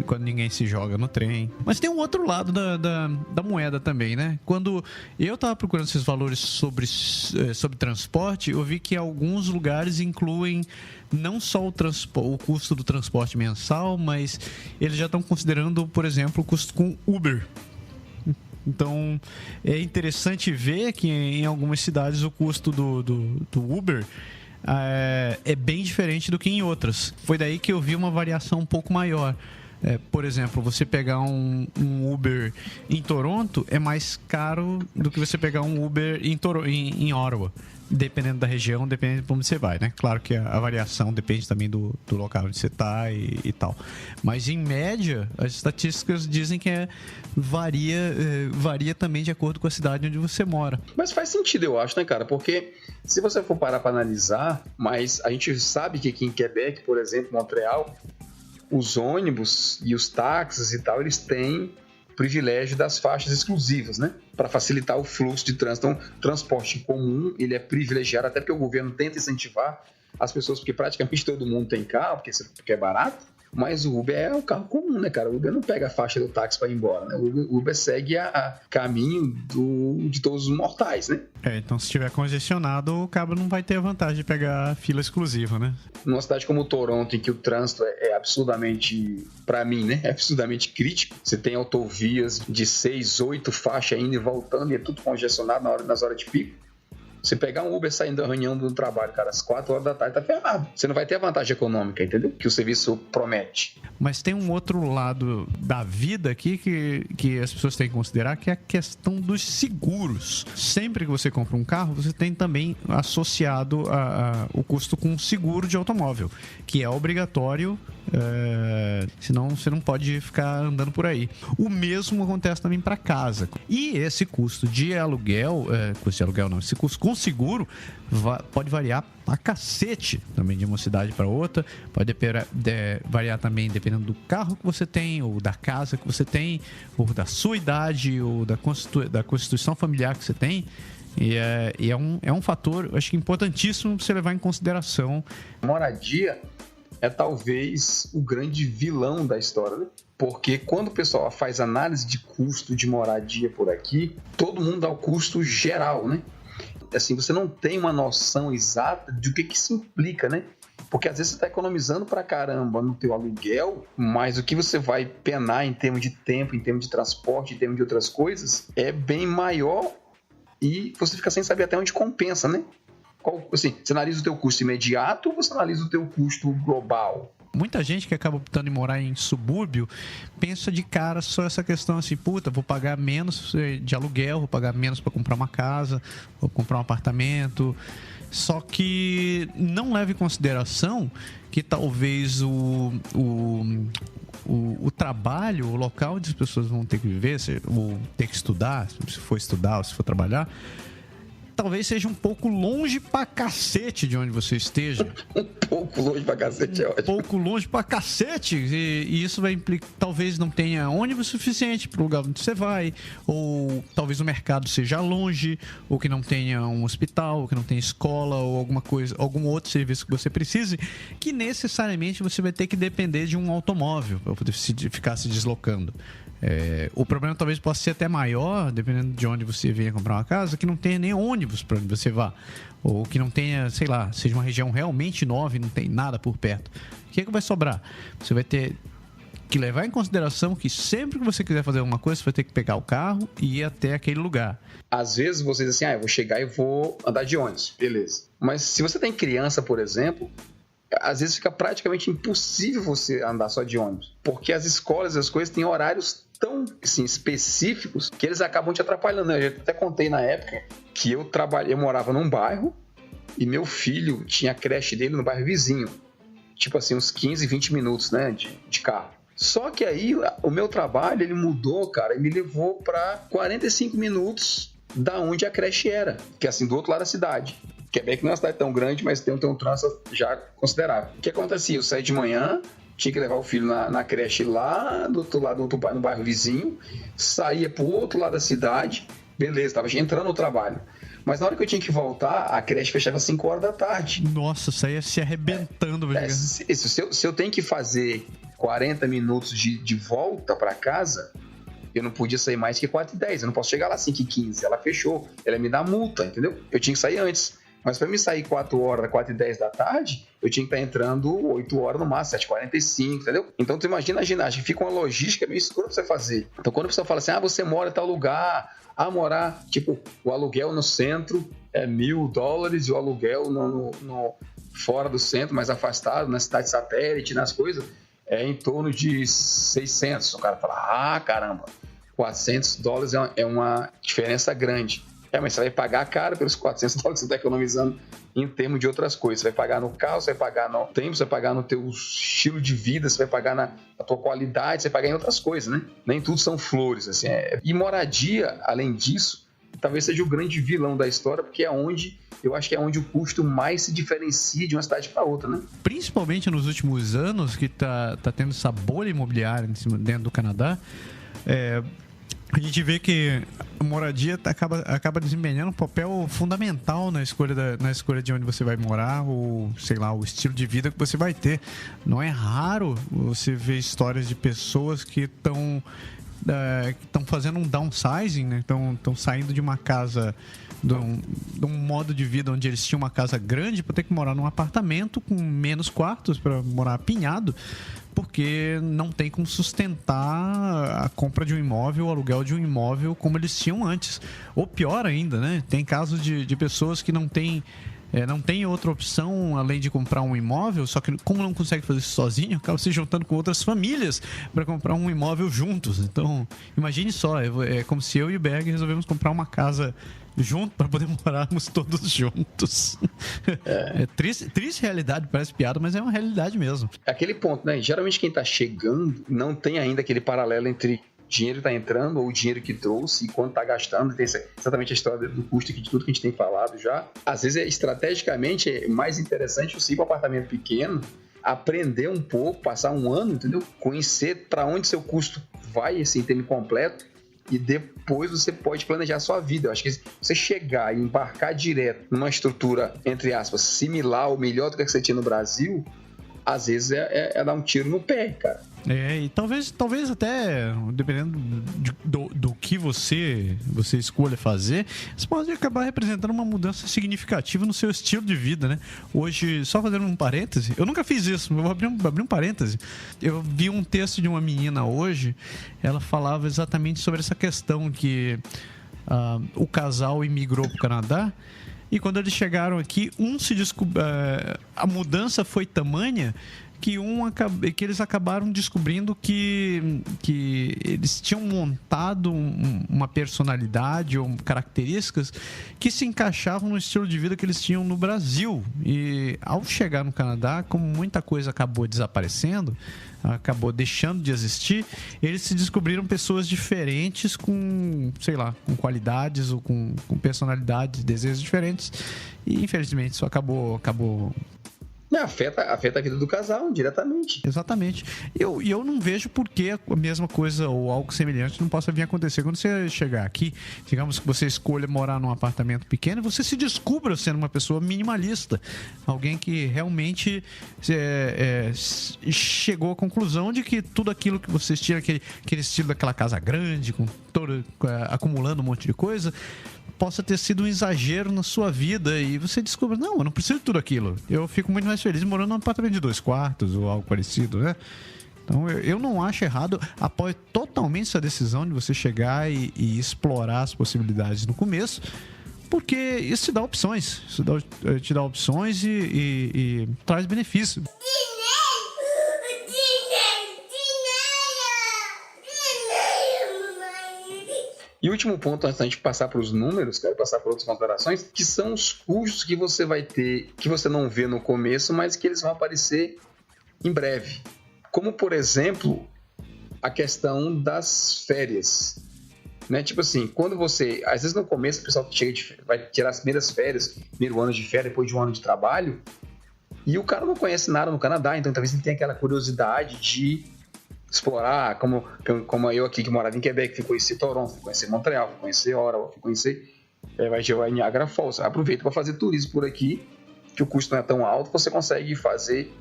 quando ninguém se joga no trem. Mas tem um outro lado da moeda também, né? Quando eu tava procurando esses valores sobre transporte, eu vi que alguns lugares incluem não só o custo do transporte mensal, mas eles já estão considerando, por exemplo, o custo com Uber. Então, é interessante ver que em algumas cidades o custo do Uber é bem diferente do que em outras. Foi daí que eu vi uma variação um pouco maior. Por exemplo, você pegar um Uber em Toronto é mais caro do que você pegar um Uber em Ottawa. Dependendo da região, dependendo de onde você vai, né? Claro que a variação depende também do local onde você está e tal. Mas, em média, as estatísticas dizem que varia também de acordo com a cidade onde você mora. Mas faz sentido, eu acho, né, cara? Porque se você for parar para analisar, mas a gente sabe que aqui em Quebec, por exemplo, Montreal, os ônibus e os táxis e tal, eles têm privilégio das faixas exclusivas, né? Para facilitar o fluxo de trânsito. Então, o transporte comum, ele é privilegiado, até porque o governo tenta incentivar as pessoas, porque praticamente todo mundo tem carro, porque é barato, mas o Uber é o carro comum, né, cara? O Uber não pega a faixa do táxi para ir embora, né? O Uber segue a caminho de todos os mortais, né? Então se estiver congestionado, o cabo não vai ter a vantagem de pegar a fila exclusiva, né? Numa cidade como Toronto, em que o trânsito é absurdamente, para mim, né? É absurdamente crítico. Você tem autovias de 6, 8 faixas indo e voltando e é tudo congestionado nas horas de pico. Você pegar um Uber saindo da reunião do trabalho, cara, às 4 horas da tarde, tá ferrado. Você não vai ter a vantagem econômica, entendeu? Que o serviço promete. Mas tem um outro lado da vida aqui que as pessoas têm que considerar, que é a questão dos seguros. Sempre que você compra um carro, você tem também associado o custo com o seguro de automóvel, que é obrigatório, senão você não pode ficar andando por aí. O mesmo acontece também para casa. E esse custo de aluguel, esse custo com seguro pode variar pra cacete também de uma cidade para outra, pode variar também dependendo do carro que você tem, ou da casa que você tem, ou da sua idade, ou da constituição familiar que você tem. E é um fator, acho que importantíssimo para você levar em consideração. Moradia é talvez o grande vilão da história, né? Porque quando o pessoal faz análise de custo de moradia por aqui, todo mundo dá o custo geral, né? Assim, você não tem uma noção exata de que isso implica, né? Porque às vezes você está economizando pra caramba no teu aluguel, mas o que você vai penar em termos de tempo, em termos de transporte, em termos de outras coisas, é bem maior e você fica sem saber até onde compensa, né? Assim, você analisa o teu custo imediato ou você analisa o teu custo global? Muita gente que acaba optando em morar em subúrbio pensa de cara só essa questão assim, vou pagar menos de aluguel, vou pagar menos para comprar uma casa, vou comprar um apartamento. Só que não leva em consideração que talvez o trabalho, o local onde as pessoas vão ter que viver, ou ter que estudar, se for estudar ou se for trabalhar, talvez seja um pouco longe pra cacete de onde você esteja. Um pouco longe pra cacete é ótimo. Um pouco longe pra cacete. E isso vai implicar, talvez não tenha ônibus suficiente pro lugar onde você vai, ou talvez o mercado seja longe, ou que não tenha um hospital, ou que não tenha escola, ou alguma coisa, algum outro serviço que você precise, que necessariamente você vai ter que depender de um automóvel para poder ficar se deslocando. O problema talvez possa ser até maior, dependendo de onde você venha comprar uma casa, que não tenha nem ônibus para onde você vá. Ou que não tenha, sei lá, seja uma região realmente nova e não tem nada por perto. O que é que vai sobrar? Você vai ter que levar em consideração que sempre que você quiser fazer alguma coisa, você vai ter que pegar o carro e ir até aquele lugar. Às vezes você diz assim, eu vou chegar e vou andar de ônibus, beleza. Mas se você tem criança, por exemplo, às vezes fica praticamente impossível você andar só de ônibus. Porque as escolas e as coisas têm horários tão assim, específicos que eles acabam te atrapalhando. Eu até contei na época que eu morava num bairro e meu filho tinha a creche dele no bairro vizinho. Tipo assim, uns 15, 20 minutos, né, de carro. Só que aí o meu trabalho, ele mudou, cara, e me levou para 45 minutos da onde a creche era, que é assim, do outro lado da cidade. Quebec não é uma cidade tão grande, mas tem um trânsito já considerável. O que acontecia? Eu saía de manhã, tinha que levar o filho na creche lá do outro lado, no bairro vizinho, saía pro outro lado da cidade, beleza, estava entrando no trabalho. Mas na hora que eu tinha que voltar, a creche fechava às 5 horas da tarde. Nossa, saía se arrebentando. Se eu tenho que fazer 40 minutos de volta para casa, eu não podia sair mais que 4h10. Eu não posso chegar lá 5h15. Ela fechou. Ela me dá multa, entendeu? Eu tinha que sair antes. Mas para mim sair 4h10 da tarde, eu tinha que estar entrando 8 horas no máximo, 7h45, entendeu? Então tu imagina a ginástica, fica uma logística meio escura pra você fazer. Então quando a pessoa fala assim, você mora em tal lugar, morar, tipo, o aluguel no centro é $1.000 e o aluguel no fora do centro, mais afastado, na cidade satélite, nas coisas, é em torno de 600. O cara fala, caramba, $400 é uma diferença grande. Mas você vai pagar caro pelos $400 que você está economizando em termos de outras coisas. Você vai pagar no carro, você vai pagar no tempo, você vai pagar no teu estilo de vida, você vai pagar na tua qualidade, você vai pagar em outras coisas, né? Nem tudo são flores, assim. E moradia, além disso, talvez seja o grande vilão da história, porque eu acho que é onde o custo mais se diferencia de uma cidade para outra, né? Principalmente nos últimos anos, que tá tendo essa bolha imobiliária dentro do Canadá, a gente vê que a moradia acaba desempenhando um papel fundamental na escolha de onde você vai morar, ou, sei lá, o estilo de vida que você vai ter. Não é raro você ver histórias de pessoas que estão fazendo um downsizing, né? Estão saindo de uma casa, de um modo de vida onde eles tinham uma casa grande, para ter que morar num apartamento com menos quartos, para morar apinhado, porque não tem como sustentar a compra de um imóvel, o aluguel de um imóvel como eles tinham antes. Ou pior ainda, né? Tem casos de pessoas que não têm outra opção além de comprar um imóvel, só que como não consegue fazer isso sozinho, acaba se juntando com outras famílias para comprar um imóvel juntos. Então, imagine só, é como se eu e o Berg resolvemos comprar uma casa junto para poder morarmos todos juntos. É triste realidade, parece piada, mas é uma realidade mesmo. Aquele ponto, né? Geralmente quem está chegando não tem ainda aquele paralelo entre dinheiro que está entrando ou o dinheiro que trouxe e quanto está gastando. Tem exatamente a história do custo de tudo que a gente tem falado já. Às vezes, estrategicamente, é mais interessante você ir para um apartamento pequeno, aprender um pouco, passar um ano, entendeu? Conhecer para onde seu custo vai, assim, em termo completo, e depois você pode planejar a sua vida. Eu acho que se você chegar e embarcar direto numa estrutura, entre aspas, similar ou melhor do que você tinha no Brasil, às vezes é dar um tiro no pé, cara. E talvez até, dependendo do que você escolha fazer, você pode acabar representando uma mudança significativa no seu estilo de vida, né? Hoje, só fazendo um parêntese, eu nunca fiz isso, vou abrir um parêntese. Eu vi um texto de uma menina hoje, ela falava exatamente sobre essa questão que o casal imigrou para o Canadá, e quando eles chegaram aqui, a mudança foi tamanha que eles acabaram descobrindo que eles tinham montado uma personalidade ou características que se encaixavam no estilo de vida que eles tinham no Brasil. E ao chegar no Canadá, como muita coisa acabou desaparecendo, acabou deixando de existir, eles se descobriram pessoas diferentes com, sei lá, com qualidades ou com personalidades, desejos diferentes. E infelizmente isso acabou Afeta a vida do casal diretamente. Exatamente. E eu não vejo por que a mesma coisa ou algo semelhante não possa vir a acontecer quando você chegar aqui. Digamos que você escolha morar num apartamento pequeno e você se descubra sendo uma pessoa minimalista. Alguém que realmente chegou à conclusão de que tudo aquilo que vocês tinham, aquele estilo daquela casa grande, acumulando um monte de coisa, possa ter sido um exagero na sua vida e você descobre, não, eu não preciso de tudo aquilo. Eu fico muito mais feliz morando num apartamento de 2 quartos ou algo parecido, né? Então, eu não acho errado, apoio totalmente essa decisão de você chegar e explorar as possibilidades no começo, porque isso te dá opções e traz benefício. E o último ponto, antes da gente passar para os números, quero passar para outras considerações, que são os custos que você vai ter, que você não vê no começo, mas que eles vão aparecer em breve. Como, por exemplo, a questão das férias. Né? Tipo assim, quando você... Às vezes no começo o pessoal vai tirar as primeiras férias, primeiro ano de férias, depois de um ano de trabalho, e o cara não conhece nada no Canadá, então talvez ele tenha aquela curiosidade de explorar, como eu aqui que morava em Quebec, fui conhecer Toronto, fui conhecer Montreal, fui conhecer Ottawa, fui conhecer vai em Niagara Falls. Aproveita para fazer turismo por aqui, que o custo não é tão alto, você consegue fazer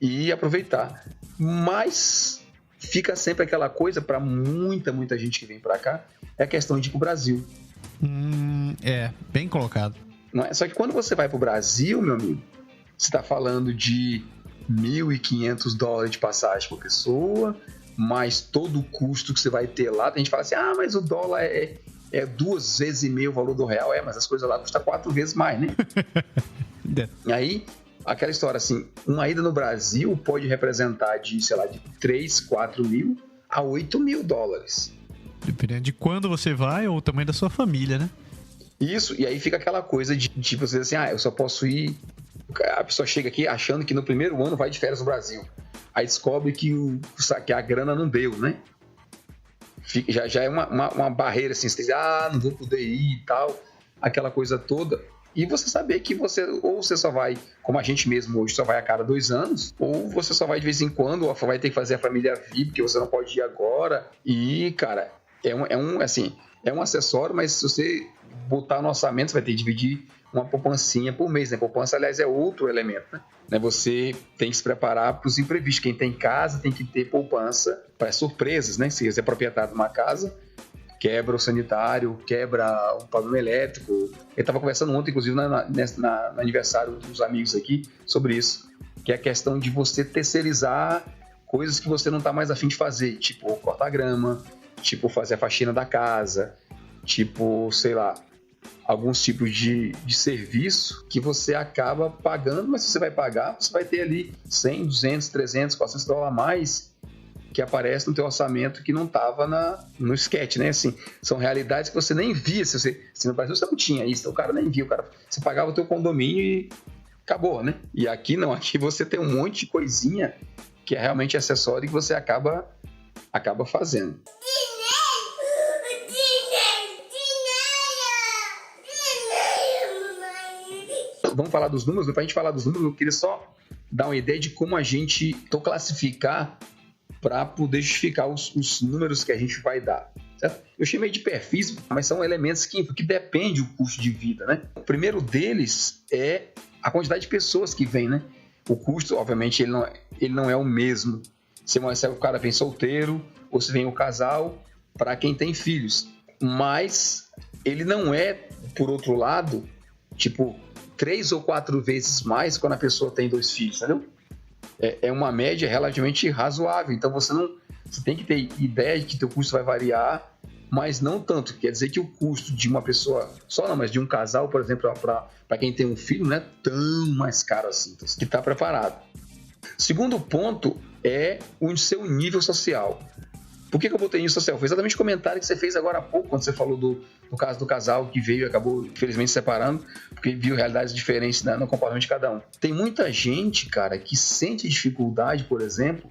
e aproveitar. Mas fica sempre aquela coisa para muita gente que vem para cá, é a questão de ir para o Brasil. Bem colocado. Não é? Só que quando você vai para o Brasil, meu amigo, você está falando de $1.500 de passagem por pessoa, mais todo o custo que você vai ter lá. Tem gente que fala assim, mas o dólar é 2,5 vezes o valor do real. Mas as coisas lá custam 4 vezes mais, né? E aí, aquela história assim, uma ida no Brasil pode representar de 3, 4 mil a $8.000. Dependendo de quando você vai ou o tamanho da sua família, né? Isso, e aí fica aquela coisa de você dizer assim, eu só posso ir... A pessoa chega aqui achando que no primeiro ano vai de férias no Brasil. Aí descobre que a grana não deu, né? Já é uma barreira assim, você diz, não vou poder ir e tal, aquela coisa toda. E você saber que ou você só vai, como a gente mesmo hoje, só vai a cada 2 anos, ou você só vai de vez em quando, ou vai ter que fazer a família VIP, porque você não pode ir agora. E, cara, é um acessório, mas se você botar no orçamento, você vai ter que dividir uma poupancinha por mês, né? Poupança, aliás, é outro elemento, né? Você tem que se preparar para os imprevistos. Quem tem casa tem que ter poupança para surpresas, né? Se você é proprietário de uma casa, quebra o sanitário, quebra o pavimento elétrico. Eu estava conversando ontem, inclusive, no aniversário dos amigos aqui, sobre isso, que é a questão de você terceirizar coisas que você não está mais a fim de fazer, tipo cortar grama, tipo fazer a faxina da casa, tipo, sei lá, alguns tipos de serviço que você acaba pagando, mas se você vai pagar, você vai ter ali 100, 200, 300, 400 dólares a mais que aparece no teu orçamento que não estava no sketch, né? Assim, são realidades que você nem via. Se no Brasil você não tinha isso, o cara nem via. Você pagava o teu condomínio e acabou, né? E aqui não, aqui você tem um monte de coisinha que é realmente acessório e que você acaba fazendo. Vamos falar dos números, para a gente falar dos números, eu queria só dar uma ideia de como a gente classificar para poder justificar os números que a gente vai dar. Certo? Eu chamei de perfis, mas são elementos que dependem do custo de vida, né? O primeiro deles é a quantidade de pessoas que vem, né? O custo, obviamente, ele não é o mesmo se o cara vem solteiro ou se vem o casal para quem tem filhos. Mas ele não é, por outro lado, tipo 3 ou 4 vezes mais quando a pessoa tem 2 filhos, entendeu? É uma média relativamente razoável. Então você tem que ter ideia de que teu custo vai variar, mas não tanto. Quer dizer que o custo de uma pessoa só, não, mas de um casal, por exemplo, para quem tem um filho, não é tão mais caro assim, que está preparado. Segundo ponto é o seu nível social. Por que eu botei nível social? Foi exatamente o comentário que você fez agora há pouco, quando você falou do caso do casal que veio e acabou, infelizmente, se separando, porque viu realidades diferentes no comportamento de cada um. Tem muita gente, cara, que sente dificuldade, por exemplo,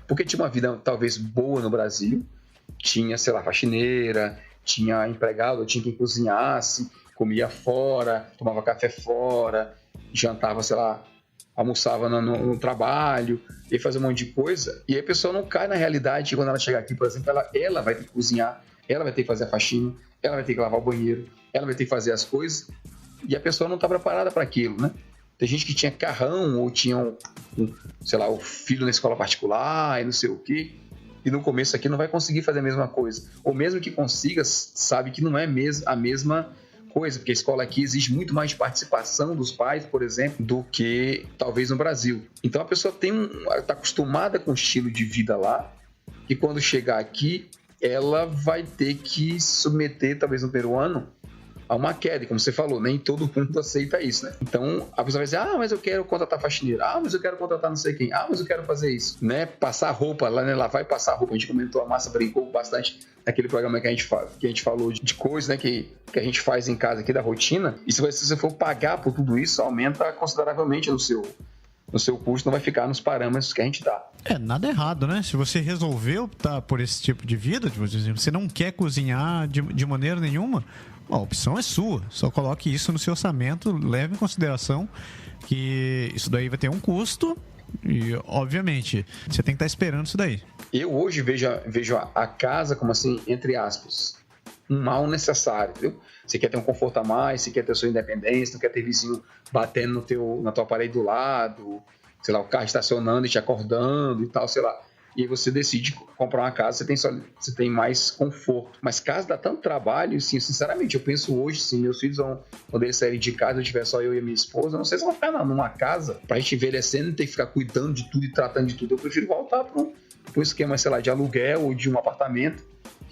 porque tinha uma vida talvez boa no Brasil, tinha, sei lá, faxineira, tinha empregado, tinha quem cozinhasse, comia fora, tomava café fora, jantava, sei lá, almoçava no trabalho, e fazia um monte de coisa, e aí a pessoa não cai na realidade que quando ela chegar aqui, por exemplo, ela vai ter que cozinhar, ela vai ter que fazer a faxina, ela vai ter que lavar o banheiro, ela vai ter que fazer as coisas, e a pessoa não está preparada para aquilo, né? Tem gente que tinha carrão, ou tinha, sei lá, o filho na escola particular, e não sei o quê, e no começo aqui não vai conseguir fazer a mesma coisa, ou mesmo que consiga, sabe que não é a mesma coisa, porque a escola aqui exige muito mais de participação dos pais, por exemplo, do que talvez no Brasil. Então a pessoa está acostumada com o estilo de vida lá, e quando chegar aqui, ela vai ter que submeter, talvez no primeiro ano, a uma queda. E como você falou, nem todo mundo aceita isso, né? Então, a pessoa vai dizer, mas eu quero contratar faxineiro. Mas eu quero contratar não sei quem. Mas eu quero fazer isso, né? Passar roupa, lá, né? Lavar e passar roupa. A gente comentou, a Márcia brincou bastante naquele programa que a gente falou de coisas, né? Que a gente faz em casa aqui, da rotina. E se você for pagar por tudo isso, aumenta consideravelmente no seu custo, não vai ficar nos parâmetros que a gente dá. Nada errado, né? Se você resolveu optar por esse tipo de vida, tipo, você não quer cozinhar de maneira nenhuma, a opção é sua. Só coloque isso no seu orçamento, leve em consideração que isso daí vai ter um custo e, obviamente, você tem que estar esperando isso daí. Eu hoje vejo a casa como assim, entre aspas, um mal necessário, entendeu? Você quer ter um conforto a mais, você quer ter a sua independência, não quer ter vizinho batendo na tua parede do lado, sei lá, o carro estacionando e te acordando e tal, sei lá. E aí você decide comprar uma casa, você tem mais conforto. Mas casa dá tanto trabalho, sim, sinceramente, eu penso hoje, sim, meus filhos quando eles saírem de casa, eu tiver só eu e a minha esposa, eu não sei se vão ficar numa casa pra gente envelhecendo e ter que ficar cuidando de tudo e tratando de tudo. Eu prefiro voltar para um esquema, sei lá, de aluguel ou de um apartamento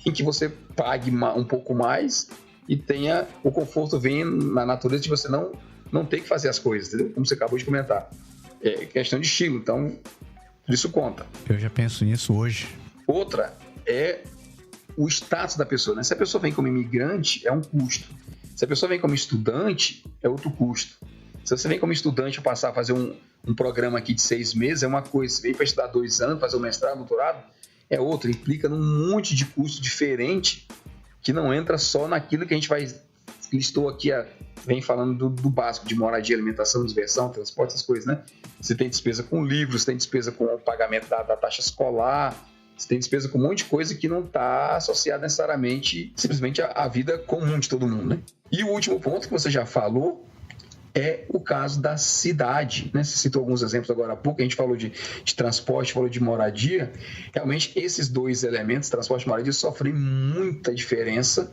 em que você pague um pouco mais e tenha o conforto, vem na natureza de você não ter que fazer as coisas, entendeu? Como você acabou de comentar. É questão de estilo, então isso conta. Eu já penso nisso hoje. Outra é o status da pessoa, né? Se a pessoa vem como imigrante, é um custo. Se a pessoa vem como estudante, é outro custo. Se você vem como estudante passar a fazer um programa aqui de 6 meses, é uma coisa. Se vem para estudar 2 anos, fazer um mestrado, doutorado, é outra. Implica num monte de custo diferente que não entra só naquilo que a gente listou aqui, vem falando do básico, de moradia, alimentação, diversão, transporte, essas coisas, né? Você tem despesa com livros, você tem despesa com o pagamento da taxa escolar, você tem despesa com um monte de coisa que não está associada necessariamente, simplesmente à vida comum de todo mundo, né? E o último ponto que você já falou é o caso da cidade, né? Você citou alguns exemplos agora há pouco, a gente falou de transporte, falou de moradia. Realmente, esses 2 elementos, transporte e moradia, sofrem muita diferença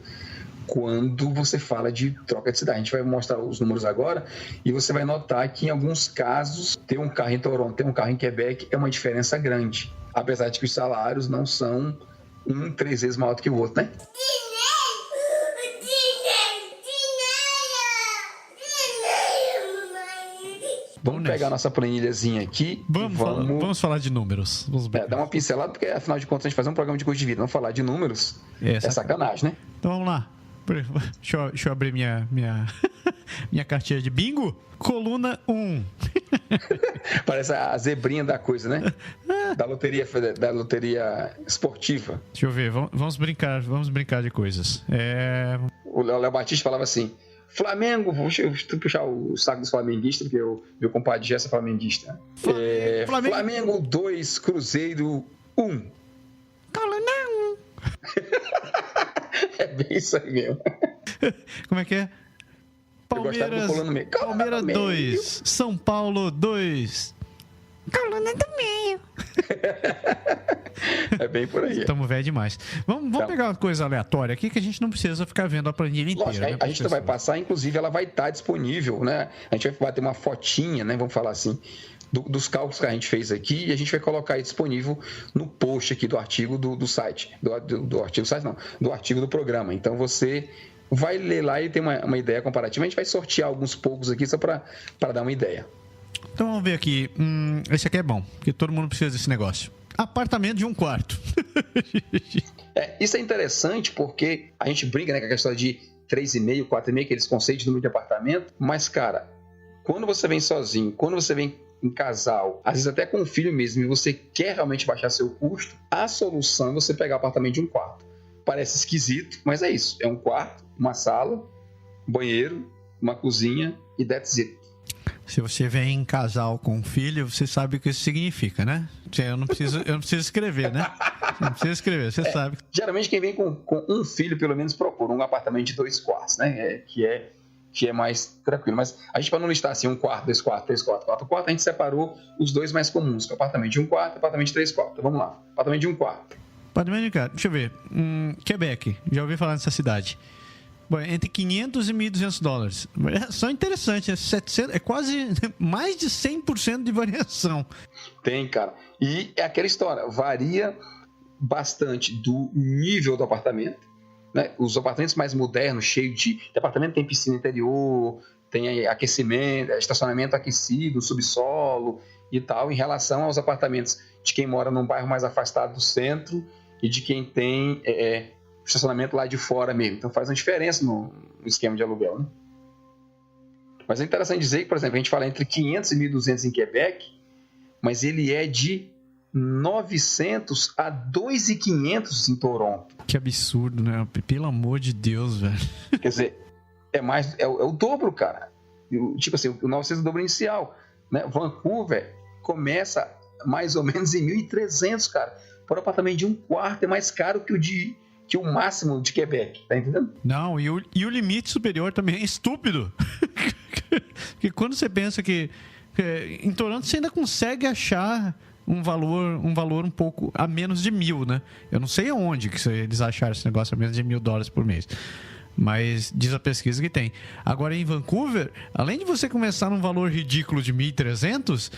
quando você fala de troca de cidade. A gente vai mostrar os números agora e você vai notar que, em alguns casos, ter um carro em Toronto, ter um carro em Quebec é uma diferença grande, apesar de que os salários não são 3 vezes maior do que o outro, né? Vamos pegar nossa planilhazinha aqui. Vamos falar de números. Dar uma pincelada, porque afinal de contas a gente faz um programa de custo de vida. Vamos falar de números. É sacanagem, né? Então vamos lá. Deixa eu abrir minha cartinha de bingo. Coluna 1. Parece a zebrinha da coisa, né? Da loteria esportiva. Deixa eu ver. Vamos brincar de coisas. O Léo Batista falava assim: Flamengo, deixa eu puxar o saco dos flamenguistas, porque meu compadre Gessa é flamenguista. Flamengo 2, Cruzeiro 1. Coluna 1. É bem isso aí mesmo. Como é que é? Palmeiras 2, São Paulo 2. Coluna do meio. É bem por aí. Estamos velho demais. Vamos pegar uma coisa aleatória aqui que a gente não precisa ficar vendo a planilha inteira. Lógico, né? A gente vai passar, inclusive ela vai estar disponível, né? A gente vai bater uma fotinha, né? Vamos falar assim, dos cálculos que a gente fez aqui, e a gente vai colocar aí disponível no post aqui do artigo do site. Do artigo do site, não, do artigo do programa. Então você vai ler lá e tem uma ideia comparativa. A gente vai sortear alguns poucos aqui só para dar uma ideia. Então vamos ver aqui. Esse aqui é bom, porque todo mundo precisa desse negócio. Apartamento de 1 quarto. Isso é interessante porque a gente brinca, né, com a questão de 3,5, 4,5, aqueles conceitos de número de apartamento. Mas, cara, quando você vem sozinho, quando você vem em casal, às vezes até com um filho mesmo, e você quer realmente baixar seu custo, a solução é você pegar apartamento de 1 quarto. Parece esquisito, mas é isso. É 1 quarto, uma sala, um banheiro, uma cozinha e that's it. Se você vem em casal com um filho, você sabe o que isso significa, né? Eu não preciso escrever, né? Não precisa escrever, você sabe. Geralmente quem vem com um filho, pelo menos, procura um apartamento de 2 quartos, né? Que é mais tranquilo. Mas a gente, para não listar assim, 1 quarto, 2 quartos, 3 quartos, 4 quartos, a gente separou os 2 mais comuns, que é apartamento de 1 quarto e apartamento de 3 quartos. Então, vamos lá. Apartamento de 1 quarto. Apartamento de 1 quarto. Deixa eu ver. Quebec. Já ouvi falar nessa cidade. Bom, entre 500 e 1.200 dólares. É só interessante, 700, é quase mais de 100% de variação. Tem, cara. E é aquela história, varia bastante do nível do apartamento, né? Os apartamentos mais modernos, cheios de apartamento, tem piscina interior, tem aquecimento, estacionamento aquecido, subsolo e tal, em relação aos apartamentos de quem mora num bairro mais afastado do centro e de quem tem estacionamento lá de fora mesmo. Então faz uma diferença no esquema de aluguel, né? Mas é interessante dizer que, por exemplo, a gente fala entre 500 e 1.200 em Quebec, mas ele é de 900 a 2.500 em Toronto. Que absurdo, né? Pelo amor de Deus, velho. Quer dizer, é o dobro, cara. Tipo assim, o 900 é o dobro inicial, né? Vancouver começa mais ou menos em 1.300, cara. Por um apartamento de um quarto é mais caro que o máximo de Quebec, tá entendendo? Não, e o limite superior também é estúpido. Porque quando você pensa que em Toronto você ainda consegue achar um valor um pouco a menos de 1.000, né? Eu não sei onde que eles acharam esse negócio a menos de $1.000 por mês. Mas diz a pesquisa que tem. Agora em Vancouver, além de você começar num valor ridículo de 1.300,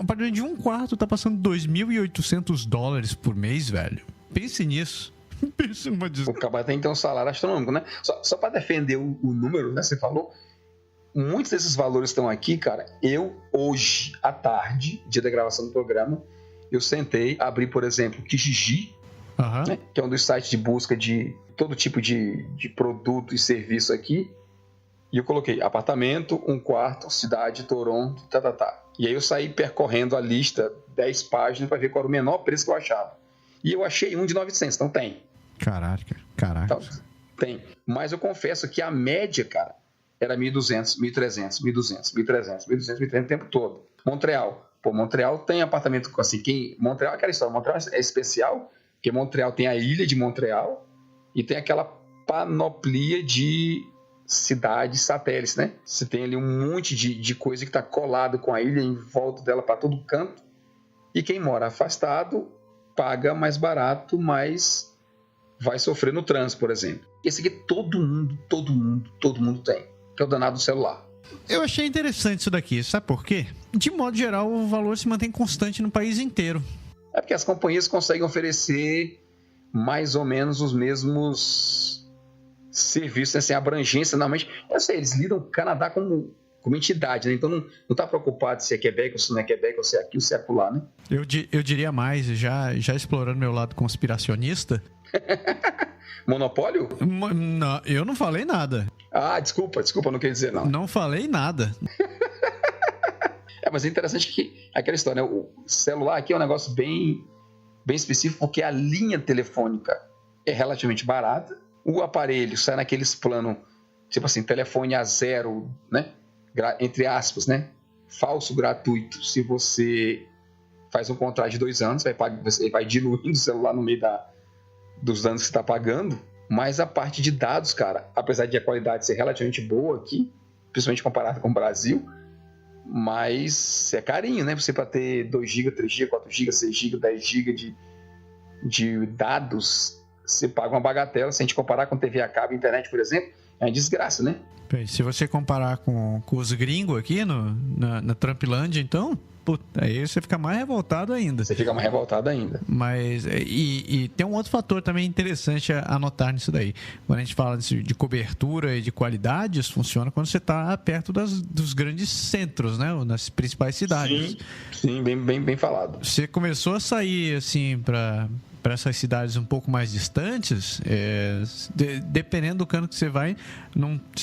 a partir de um quarto tá passando $2.800 por mês, velho. Pense nisso. Pense numa O cara tem então um salário astronômico, né? Só para defender o número, né? Você falou. Muitos desses valores estão aqui, cara. Eu, hoje, à tarde, dia da gravação do programa, eu sentei, abri, por exemplo, o Kijiji, né? Que é um dos sites de busca de todo tipo de produto e serviço aqui. E eu coloquei apartamento, um quarto, cidade, Toronto, E aí eu saí percorrendo a lista, 10 páginas, para ver qual era o menor preço que eu achava. E eu achei um de 900, então tem. Caraca. Então, tem. Mas eu confesso que a média, cara, era 1.200, 1.300, 1.200, 1.300, 1.200, 1.300 o tempo todo. Montreal. Montreal tem apartamento assim. Montreal é aquela história. Montreal é especial, porque Montreal tem a ilha de Montreal e tem aquela panoplia de cidades satélites, né? Você tem ali um monte de coisa que está colado com a ilha em volta dela para todo canto. E quem mora afastado paga mais barato, mas vai sofrer no trânsito, por exemplo. Esse aqui todo mundo tem, que é o danado do celular. Eu achei interessante isso daqui, sabe por quê? De modo geral, o valor se mantém constante no país inteiro. É porque as companhias conseguem oferecer mais ou menos os mesmos serviços, né, sem abrangência. Normalmente, eu sei, eles lidam o Canadá como entidade, né? Então não está preocupado se é Quebec ou se não é Quebec, ou se é aqui ou se é acolá, né? Eu diria mais, já explorando meu lado conspiracionista. Monopólio? Não, eu não falei nada. Ah, desculpa, não queria dizer não. Não falei nada. Mas é interessante que aquela história, né? O celular aqui é um negócio bem específico, porque a linha telefônica é relativamente barata, o aparelho sai naqueles planos, tipo assim, telefone a zero, né? Entre aspas, né? Falso gratuito. Se você faz um contrato de 2 anos, você vai diluindo o celular no meio dos danos que você está pagando. Mas a parte de dados, cara, apesar de a qualidade ser relativamente boa aqui, principalmente comparado com o Brasil, mas é carinho, né? Você para ter 2 GB, 3 GB, 4 GB, 6 GB, 10 GB de dados, você paga uma bagatela. Se a gente comparar com TV a cabo e internet, por exemplo, é uma desgraça, né? Se você comparar com os gringos aqui na Trumpilândia, então, puta, aí você fica mais revoltado ainda. Mas, e tem um outro fator também interessante a notar nisso daí. Quando a gente fala de cobertura e de qualidade, isso funciona quando você está perto dos grandes centros, né? Nas principais cidades. Sim, bem falado. Você começou a sair, assim, para essas cidades um pouco mais distantes, dependendo do canto que você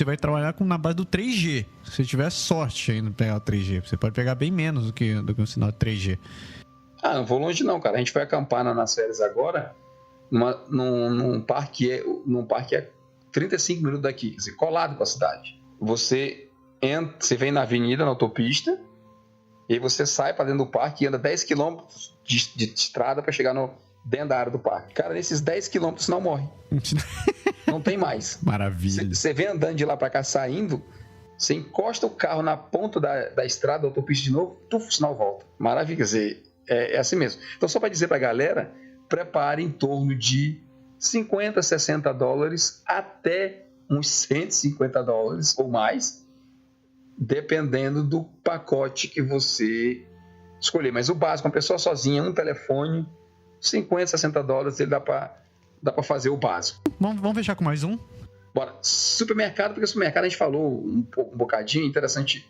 vai trabalhar na base do 3G. Se você tiver sorte ainda pegar o 3G, você pode pegar bem menos do que um sinal de 3G. Não vou longe não, cara. A gente foi acampar nas férias agora num parque a 35 minutos daqui, quer dizer, colado com a cidade. Você vem na avenida, na autopista, e aí você sai para dentro do parque e anda 10 km de estrada para chegar dentro da área do parque. Cara, nesses 10 quilômetros não morre. Não tem mais. Maravilha. Você vem andando de lá pra cá, saindo, você encosta o carro na ponta da estrada, da autopista de novo, o sinal volta. Maravilha, quer dizer, é assim mesmo. Então, só para dizer pra galera, prepare em torno de $50, $60 até uns $150 ou mais, dependendo do pacote que você escolher. Mas o básico, uma pessoa sozinha, um telefone, $50, $60, ele dá para fazer o básico. Vamos fechar com mais um? Bora. Supermercado, porque supermercado a gente falou um bocadinho, interessante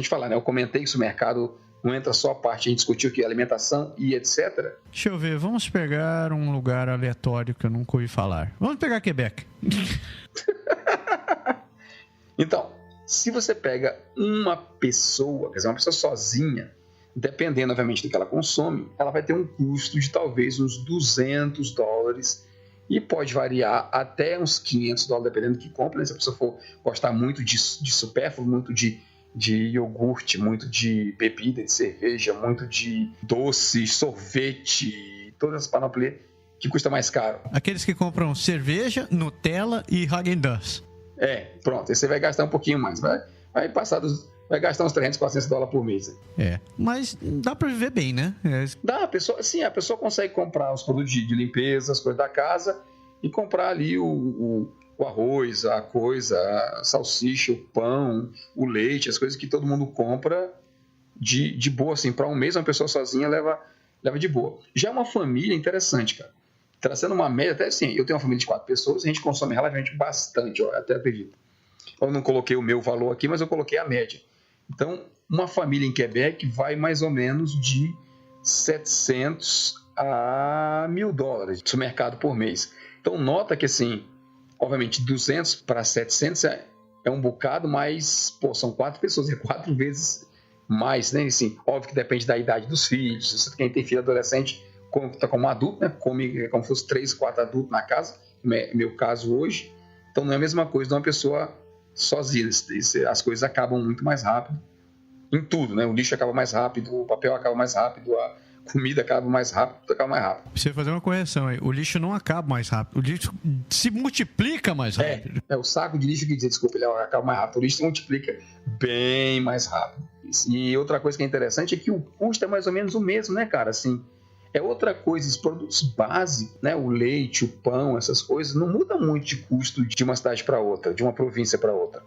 falar, né? Eu comentei que o supermercado não entra só a parte, a gente discutiu que alimentação e etc. Deixa eu ver, vamos pegar um lugar aleatório que eu nunca ouvi falar. Vamos pegar Quebec. Então, se você pega uma pessoa, quer dizer, uma pessoa sozinha, dependendo, obviamente, do que ela consome, ela vai ter um custo de talvez uns $200 e pode variar até uns $500, dependendo do que compra, né? Se a pessoa for gostar muito de supérfluo, muito de iogurte, muito de bebida, de cerveja, muito de doce, sorvete, todas as panoplias que custa mais caro. Aqueles que compram cerveja, Nutella e Häagen-Dazs. Pronto, aí você vai gastar um pouquinho mais, vai gastar uns $300, $400 por mês. Mas dá pra viver bem, né? Dá, a pessoa consegue comprar os produtos de limpeza, as coisas da casa e comprar ali o arroz, a salsicha, o pão, o leite, as coisas que todo mundo compra de boa, assim, para um mês uma pessoa sozinha leva de boa. Já uma família interessante, cara. Traçando uma média, até assim, eu tenho uma família de 4 pessoas, a gente consome relativamente bastante, até acredito. Eu não coloquei o meu valor aqui, mas eu coloquei a média. Então, uma família em Quebec vai mais ou menos de $700 a $1.000 de supermercado por mês. Então, nota que, assim, obviamente, 200 para 700 é um bocado, mas, são 4 pessoas, é 4 vezes mais, né? Assim, óbvio que depende da idade dos filhos. Quem tem filho adolescente conta como adulto, né? Come como se fosse 3, 4 adultos na casa, meu caso hoje. Então, não é a mesma coisa de uma pessoa sozinha. As coisas acabam muito mais rápido em tudo, né? O lixo acaba mais rápido, o papel acaba mais rápido, a comida acaba mais rápido, tudo acaba mais rápido. Precisa fazer uma correção aí. O lixo não acaba mais rápido, o lixo se multiplica mais rápido. O saco de lixo que diz, desculpa, ele acaba mais rápido. O lixo se multiplica bem mais rápido. E outra coisa que é interessante é que o custo é mais ou menos o mesmo, né, cara? Assim, é outra coisa, os produtos básicos, né? O leite, o pão, essas coisas, não muda muito de custo de uma cidade para outra, de uma província para outra.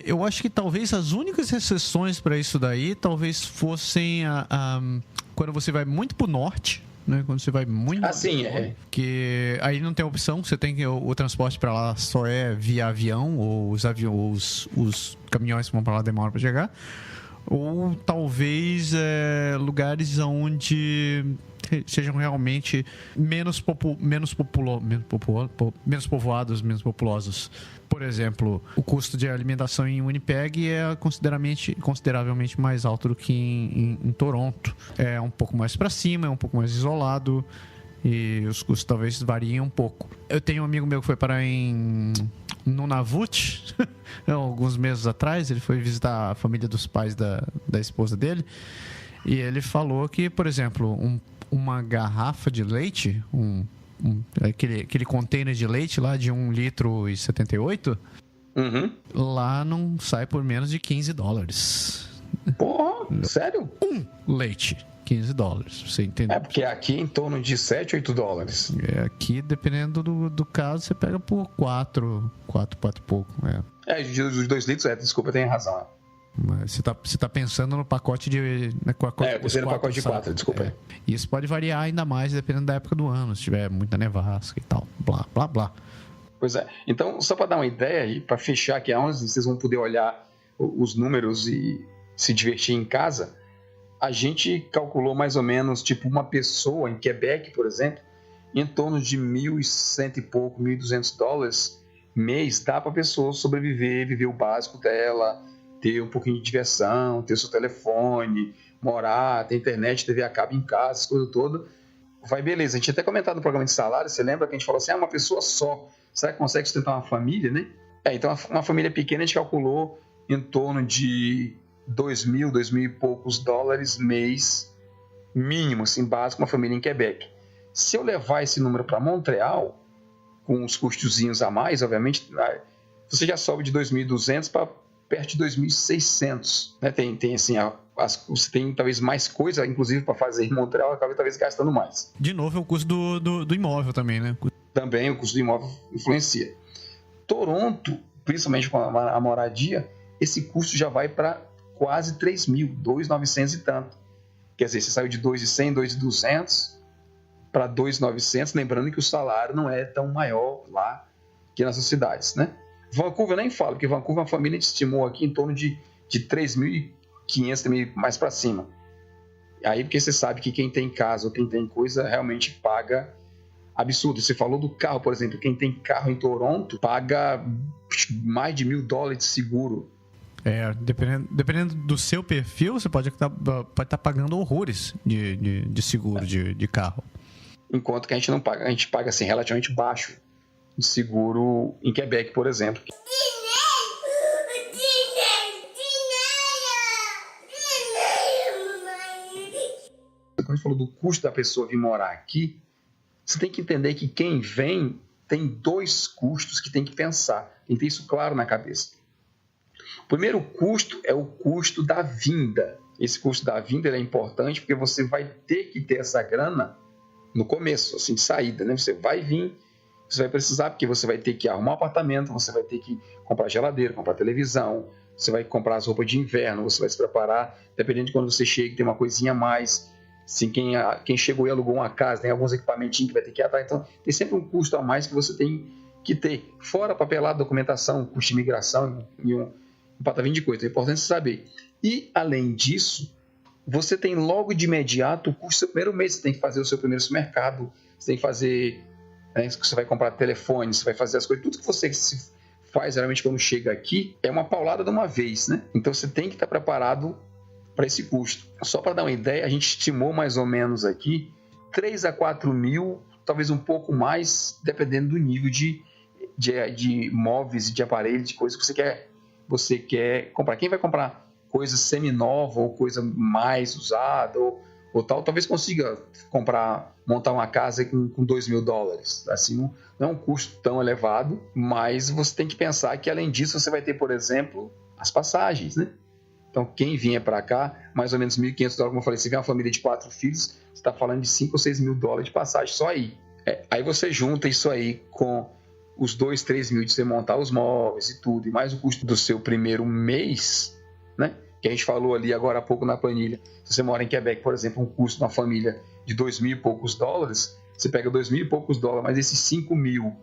Eu acho que talvez as únicas exceções para isso daí talvez fossem quando você vai muito pro norte, né? Quando você vai muito que aí não tem opção, você tem que o transporte para lá só é via avião, ou os caminhões que vão para lá demoram para chegar, ou talvez lugares onde sejam realmente menos povoados, menos populosos. Por exemplo, o custo de alimentação em Winnipeg é consideravelmente mais alto do que em Toronto. É um pouco mais para cima, é um pouco mais isolado e os custos talvez variem um pouco. Eu tenho um amigo meu que foi parar em Nunavut alguns meses atrás. Ele foi visitar a família dos pais da esposa dele e ele falou que, por exemplo, uma garrafa de leite, aquele container de leite lá de 1,78 litro, lá não sai por menos de $15. Porra, sério? Leite, $15, você entendeu? Porque aqui é em torno de $7, $8. Aqui, dependendo do caso, você pega por 4 e pouco. Os 2 litros, desculpa, tem razão. Mas você tá pensando no pacote de... eu pensei no pacote de 4, desculpa. Isso pode variar ainda mais dependendo da época do ano, se tiver muita nevasca e tal, blá, blá, blá. Pois é. Então, só para dar uma ideia e para fechar aqui aonde vocês vão poder olhar os números e se divertir em casa, a gente calculou mais ou menos, tipo, uma pessoa em Quebec, por exemplo, em torno de $1.100 e pouco, $1.200 mês, dá para a pessoa sobreviver, viver o básico dela, ter um pouquinho de diversão, ter seu telefone, morar, ter internet, TV a cabo em casa, essas coisas todas. Vai, beleza. A gente tinha até comentado no programa de salário, você lembra que a gente falou assim, uma pessoa só, será que consegue sustentar uma família, né? Então, uma família pequena a gente calculou em torno de $2.000 e poucos dólares mês, mínimo, assim, básico, uma família em Quebec. Se eu levar esse número para Montreal, com os custozinhos a mais, obviamente, você já sobe de 2.200 para perto de 2.600, né? Tem assim, você tem talvez mais coisa, inclusive, para fazer em Montreal, acaba talvez gastando mais. De novo, é o custo do imóvel também, né? Também o custo do imóvel influencia. Toronto, principalmente com a moradia, esse custo já vai para quase 3.000, 2.900 e tanto. Quer dizer, você saiu de 2.100, 2.200 para 2.900, lembrando que o salário não é tão maior lá que nas cidades, né? Vancouver nem falo, porque Vancouver uma família estimou aqui em torno de 3.500 também mais para cima. Aí porque você sabe que quem tem casa ou quem tem coisa realmente paga absurdo. Você falou do carro, por exemplo, quem tem carro em Toronto paga mais de $1.000 de seguro. Dependendo do seu perfil, você pode estar pagando horrores de seguro de carro. Enquanto que a gente não paga, a gente paga assim, relativamente baixo de seguro em Quebec, por exemplo. Quando a gente falou do custo da pessoa vir morar aqui, você tem que entender que quem vem tem 2 custos que tem que pensar. Tem que ter isso claro na cabeça. O primeiro custo é o custo da vinda. Esse custo da vinda é importante porque você vai ter que ter essa grana no começo, assim, de saída, né? Você vai vir, você vai precisar, porque você vai ter que arrumar um apartamento, você vai ter que comprar geladeira, comprar televisão, você vai comprar as roupas de inverno, você vai se preparar, dependendo de quando você chega, tem uma coisinha a mais. Assim, quem chegou e alugou uma casa, tem alguns equipamentinhos que vai ter que ir atrás, então tem sempre um custo a mais que você tem que ter. Fora papelada, documentação, custo de imigração e um patavinho de coisa, é importante você saber. E, além disso, você tem logo de imediato o custo do seu primeiro mês. Você tem que fazer o seu primeiro supermercado, você tem que fazer, né, você vai comprar telefone, você vai fazer as coisas, tudo que você faz geralmente quando chega aqui é uma paulada de uma vez, né? Então você tem que estar preparado para esse custo. Só para dar uma ideia, a gente estimou mais ou menos aqui 3 a 4 mil, talvez um pouco mais, dependendo do nível de móveis, de aparelhos, de coisas que você quer comprar. Quem vai comprar coisa semi-nova ou coisa mais usada ou tal, talvez consiga montar uma casa com $2.000. Assim, não é um custo tão elevado, mas você tem que pensar que, além disso, você vai ter, por exemplo, as passagens, né? Então, quem vier para cá, mais ou menos $1.500, como eu falei, se vier uma família de 4 filhos, você está falando de $5 ou $6.000 de passagem só aí. Aí você junta isso aí com os 2, 3 mil de você montar os móveis e tudo, e mais o custo do seu primeiro mês, né? Que a gente falou ali agora há pouco na planilha. Se você mora em Quebec, por exemplo, um custo de uma família de $2.000 e poucos, você pega $2.000 e poucos, mas esses 5 mil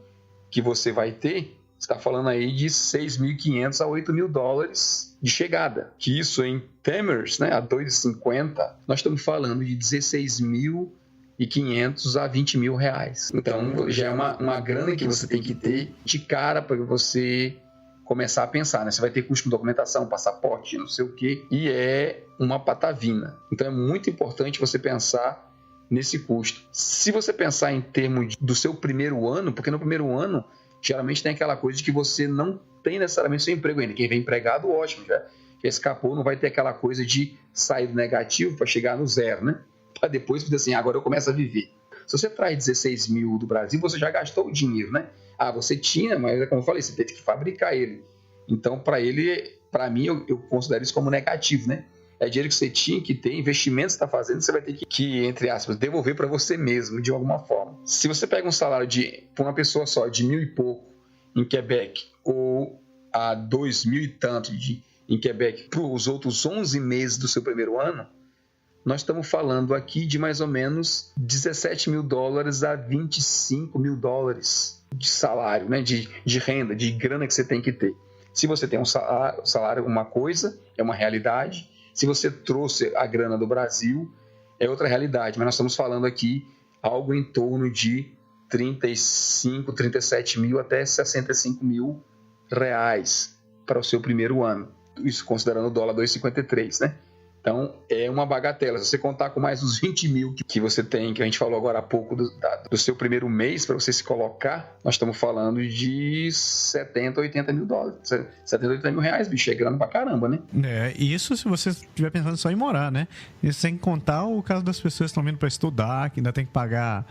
que você vai ter, você está falando aí de $6.500 a $8.000 de chegada. Que isso em Temers, né, a 2,50, nós estamos falando de 16.500 a R$20.000. Então já é uma grana que você tem que ter de cara para você começar a pensar, né? Você vai ter custo com documentação, passaporte, não sei o quê, e é uma patavina. Então é muito importante você pensar nesse custo. Se você pensar em termos do seu primeiro ano, porque no primeiro ano geralmente tem aquela coisa de que você não tem necessariamente seu emprego ainda. Quem vem empregado, ótimo, já escapou, não vai ter aquela coisa de sair do negativo para chegar no zero, né? Para depois dizer assim, agora eu começo a viver. Se você traz 16 mil do Brasil, você já gastou o dinheiro, né? Você tinha, mas como eu falei, você teve que fabricar ele. Então, para mim, eu considero isso como negativo, né? É dinheiro que você tinha que ter, investimento que você está fazendo, você vai ter que, entre aspas, devolver para você mesmo, de alguma forma. Se você pega um salário para uma pessoa só, de 1.000 e pouco em Quebec, ou a 2.000 e tanto em Quebec, para os outros 11 meses do seu primeiro ano, nós estamos falando aqui de mais ou menos $17.000 a $25.000 de salário, né? de renda, de grana que você tem que ter. Se você tem um salário, uma coisa, é uma realidade. Se você trouxe a grana do Brasil, é outra realidade. Mas nós estamos falando aqui algo em torno de 35, 37 mil até 65 mil reais para o seu primeiro ano. Isso considerando o dólar 2,53, né? Então, é uma bagatela. Se você contar com mais os 20 mil que você tem, que a gente falou agora há pouco do seu primeiro mês, para você se colocar, nós estamos falando de $70, $80.000. $70, $80.000, bicho, é grana pra caramba, né? Isso se você estiver pensando só em morar, né? Isso sem contar o caso das pessoas que estão vindo para estudar, que ainda tem que pagar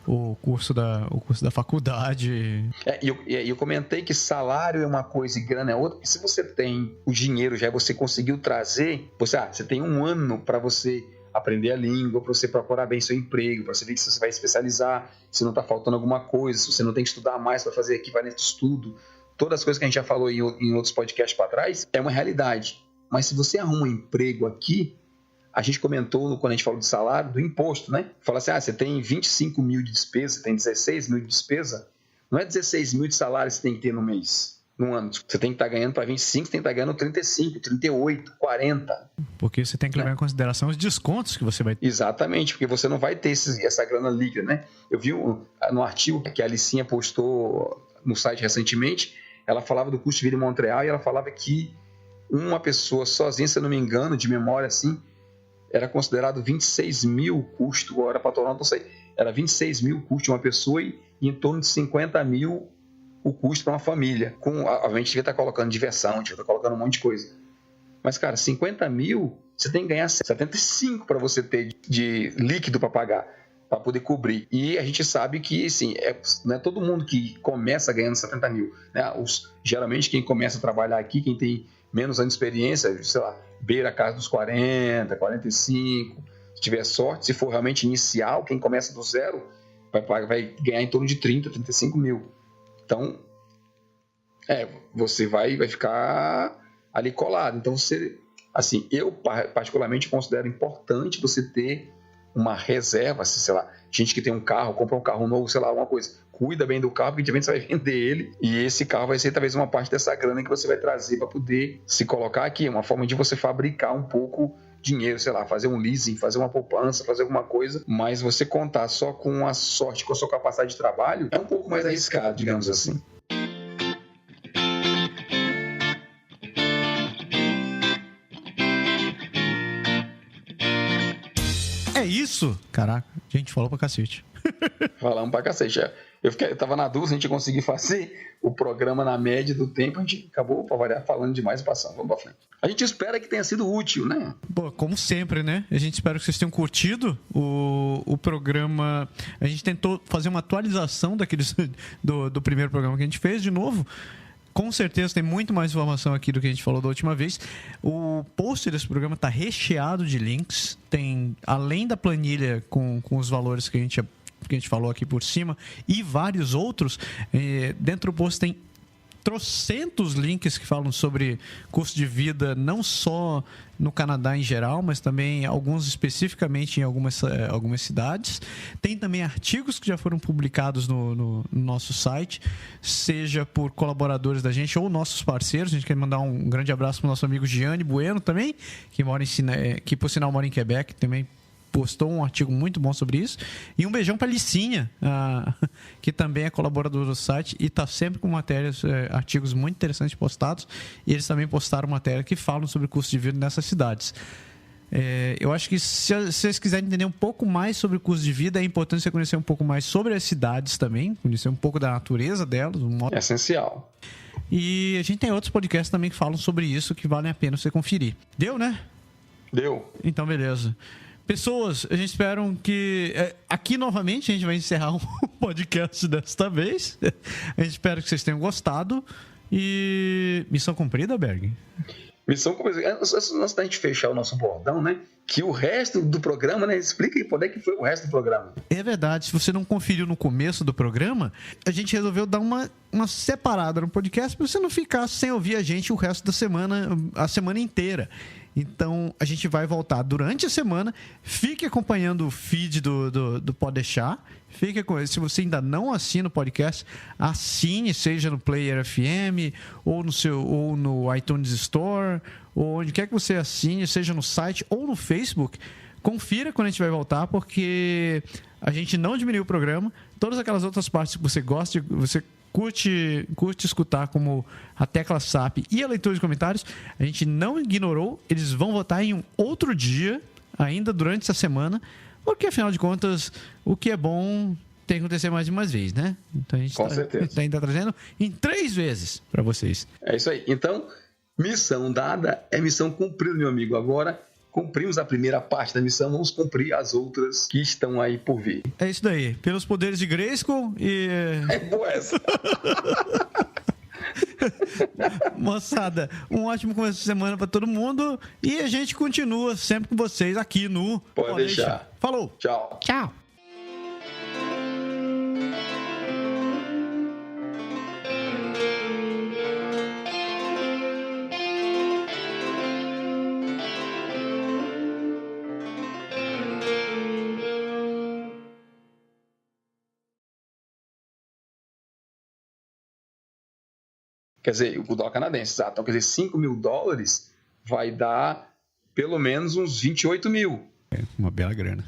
o curso da faculdade. Eu comentei que salário é uma coisa e grana é outra. E se você tem o dinheiro já, você conseguiu trazer, você tem um ano para você aprender a língua, para você procurar bem seu emprego, para você ver se você vai especializar, se não está faltando alguma coisa, se você não tem que estudar mais para fazer equivalente de estudo. Todas as coisas que a gente já falou em outros podcasts para trás, é uma realidade. Mas se você arruma um emprego aqui, a gente comentou, quando a gente falou de salário, do imposto, né? Fala assim, você tem 25 mil de despesa, você tem 16 mil de despesa, não é 16 mil de salário que você tem que ter no mês, no ano. Você tem que estar ganhando para 25, você tem que estar ganhando 35, 38, 40. Porque você tem que levar em consideração os descontos que você vai ter. Exatamente, porque você não vai ter essa grana líquida, né? Eu vi no artigo que a Alicinha postou no site recentemente, ela falava do custo de vida em Montreal e ela falava que uma pessoa sozinha, se eu não me engano, de memória assim, era considerado 26 mil o custo, agora para Toronto, não sei, era 26 mil o custo de uma pessoa e em torno de 50 mil o custo para uma família. A gente devia estar colocando diversão, a gente devia estar colocando um monte de coisa. Mas, cara, 50 mil, você tem que ganhar 75 para você ter de líquido para pagar, para poder cobrir. E a gente sabe que, assim, não é todo mundo que começa ganhando 70 mil. Né? Geralmente, quem começa a trabalhar aqui, quem tem menos anos de experiência, sei lá, beira a casa dos 40, 45. Se tiver sorte, se for realmente inicial, quem começa do zero vai ganhar em torno de 30, 35 mil. Então, você vai ficar ali colado. Então, assim, eu particularmente considero importante você ter uma reserva, sei lá, gente que tem um carro, compra um carro novo, sei lá, alguma coisa, cuida bem do carro, porque de repente você vai vender ele e esse carro vai ser talvez uma parte dessa grana que você vai trazer para poder se colocar aqui, uma forma de você fabricar um pouco dinheiro, sei lá, fazer um leasing, fazer uma poupança, fazer alguma coisa, mas você contar só com a sorte, com a sua capacidade de trabalho, é um pouco mais arriscado, digamos assim. É isso? Caraca, a gente falou pra cacete. Falamos pra cacete. Eu tava na dúvida se a gente ia conseguir fazer o programa na média do tempo, a gente acabou, pra variar, falando demais e passando. Vamos pra frente. A gente espera que tenha sido útil, né? Pô, como sempre, né? A gente espera que vocês tenham curtido o programa. A gente tentou fazer uma atualização do primeiro programa que a gente fez de novo. Com certeza tem muito mais informação aqui do que a gente falou da última vez. O post desse programa está recheado de links. Tem, além da planilha com os valores que a gente falou aqui por cima e vários outros, dentro do post tem trocentos links que falam sobre custo de vida, não só no Canadá em geral, mas também alguns especificamente em algumas cidades. Tem também artigos que já foram publicados no nosso site, seja por colaboradores da gente ou nossos parceiros. A gente quer mandar um grande abraço para o nosso amigo Gianni Bueno também, que por sinal mora em Quebec, também postou um artigo muito bom sobre isso. E um beijão para a Licinha, que também é colaboradora do site e está sempre com matérias, artigos muito interessantes postados. E eles também postaram matéria que falam sobre o custo de vida nessas cidades. Eu acho que se vocês quiserem entender um pouco mais sobre o custo de vida, é importante você conhecer um pouco mais sobre as cidades também, conhecer um pouco da natureza delas. É essencial. E a gente tem outros podcasts também que falam sobre isso, que valem a pena você conferir. Deu, né? Deu. Então, beleza. Pessoas, a gente espera que... Aqui, novamente, a gente vai encerrar o podcast desta vez. A gente espera que vocês tenham gostado. E... Missão cumprida, Berg? Missão cumprida. Antes da gente fechar o nosso bordão, né? Que o resto do programa, né? Explica aí onde é que foi o resto do programa. É verdade. Se você não conferiu no começo do programa, a gente resolveu dar uma separada no podcast para você não ficar sem ouvir a gente o resto da semana, a semana inteira. Então, a gente vai voltar durante a semana. Fique acompanhando o feed do Pode Deixar. Se você ainda não assina o podcast, assine, seja no Player FM, ou no iTunes Store, ou onde quer que você assine, seja no site ou no Facebook. Confira quando a gente vai voltar, porque a gente não diminuiu o programa. Todas aquelas outras partes que você gosta, você curte escutar, como a tecla SAP e a leitura de comentários, a gente não ignorou. Eles vão votar em um outro dia, ainda durante essa semana, porque afinal de contas, o que é bom tem que acontecer mais de uma vez, né? Então a gente está ainda trazendo em 3 vezes para vocês. É isso aí. Então, missão dada é missão cumprida, meu amigo. Agora cumprimos a primeira parte da missão, vamos cumprir as outras que estão aí por vir. É isso daí. Pelos poderes de Grayskull e... É boa essa. Moçada, um ótimo começo de semana para todo mundo e a gente continua sempre com vocês aqui no Pode deixar. Falou. Tchau. Tchau. Quer dizer, o dólar canadense, exato. Então, quer dizer, 5 mil dólares vai dar pelo menos uns 28 mil. É uma bela grana.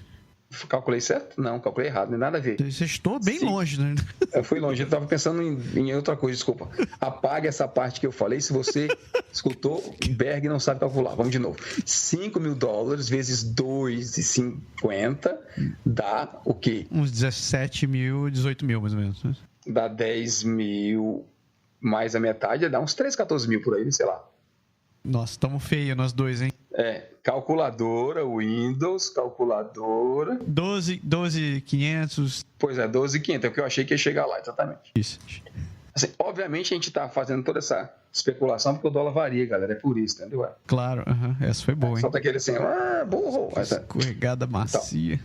Calculei certo? Não, calculei errado, não tem nada a ver. Você estou bem longe, né? Eu fui longe, eu estava pensando em outra coisa, desculpa. Apague essa parte que eu falei. Se você escutou, Berg não sabe calcular. Vamos de novo. 5 mil dólares vezes 2,50 dá o quê? Uns 17 mil, 18 mil, mais ou menos. Né? Dá 10 mil mais a metade, dá uns 13, 14 mil por aí, sei lá. Nossa, estamos feios nós dois, hein? Calculadora, Windows, calculadora. 12.500. Pois é, 12.500, é o que eu achei que ia chegar lá, exatamente. Isso. Assim, obviamente a gente está fazendo toda essa especulação porque o dólar varia, galera, é por isso, entendeu? Claro, essa foi boa, hein? Só tá aquele assim, burro. Escorregada macia.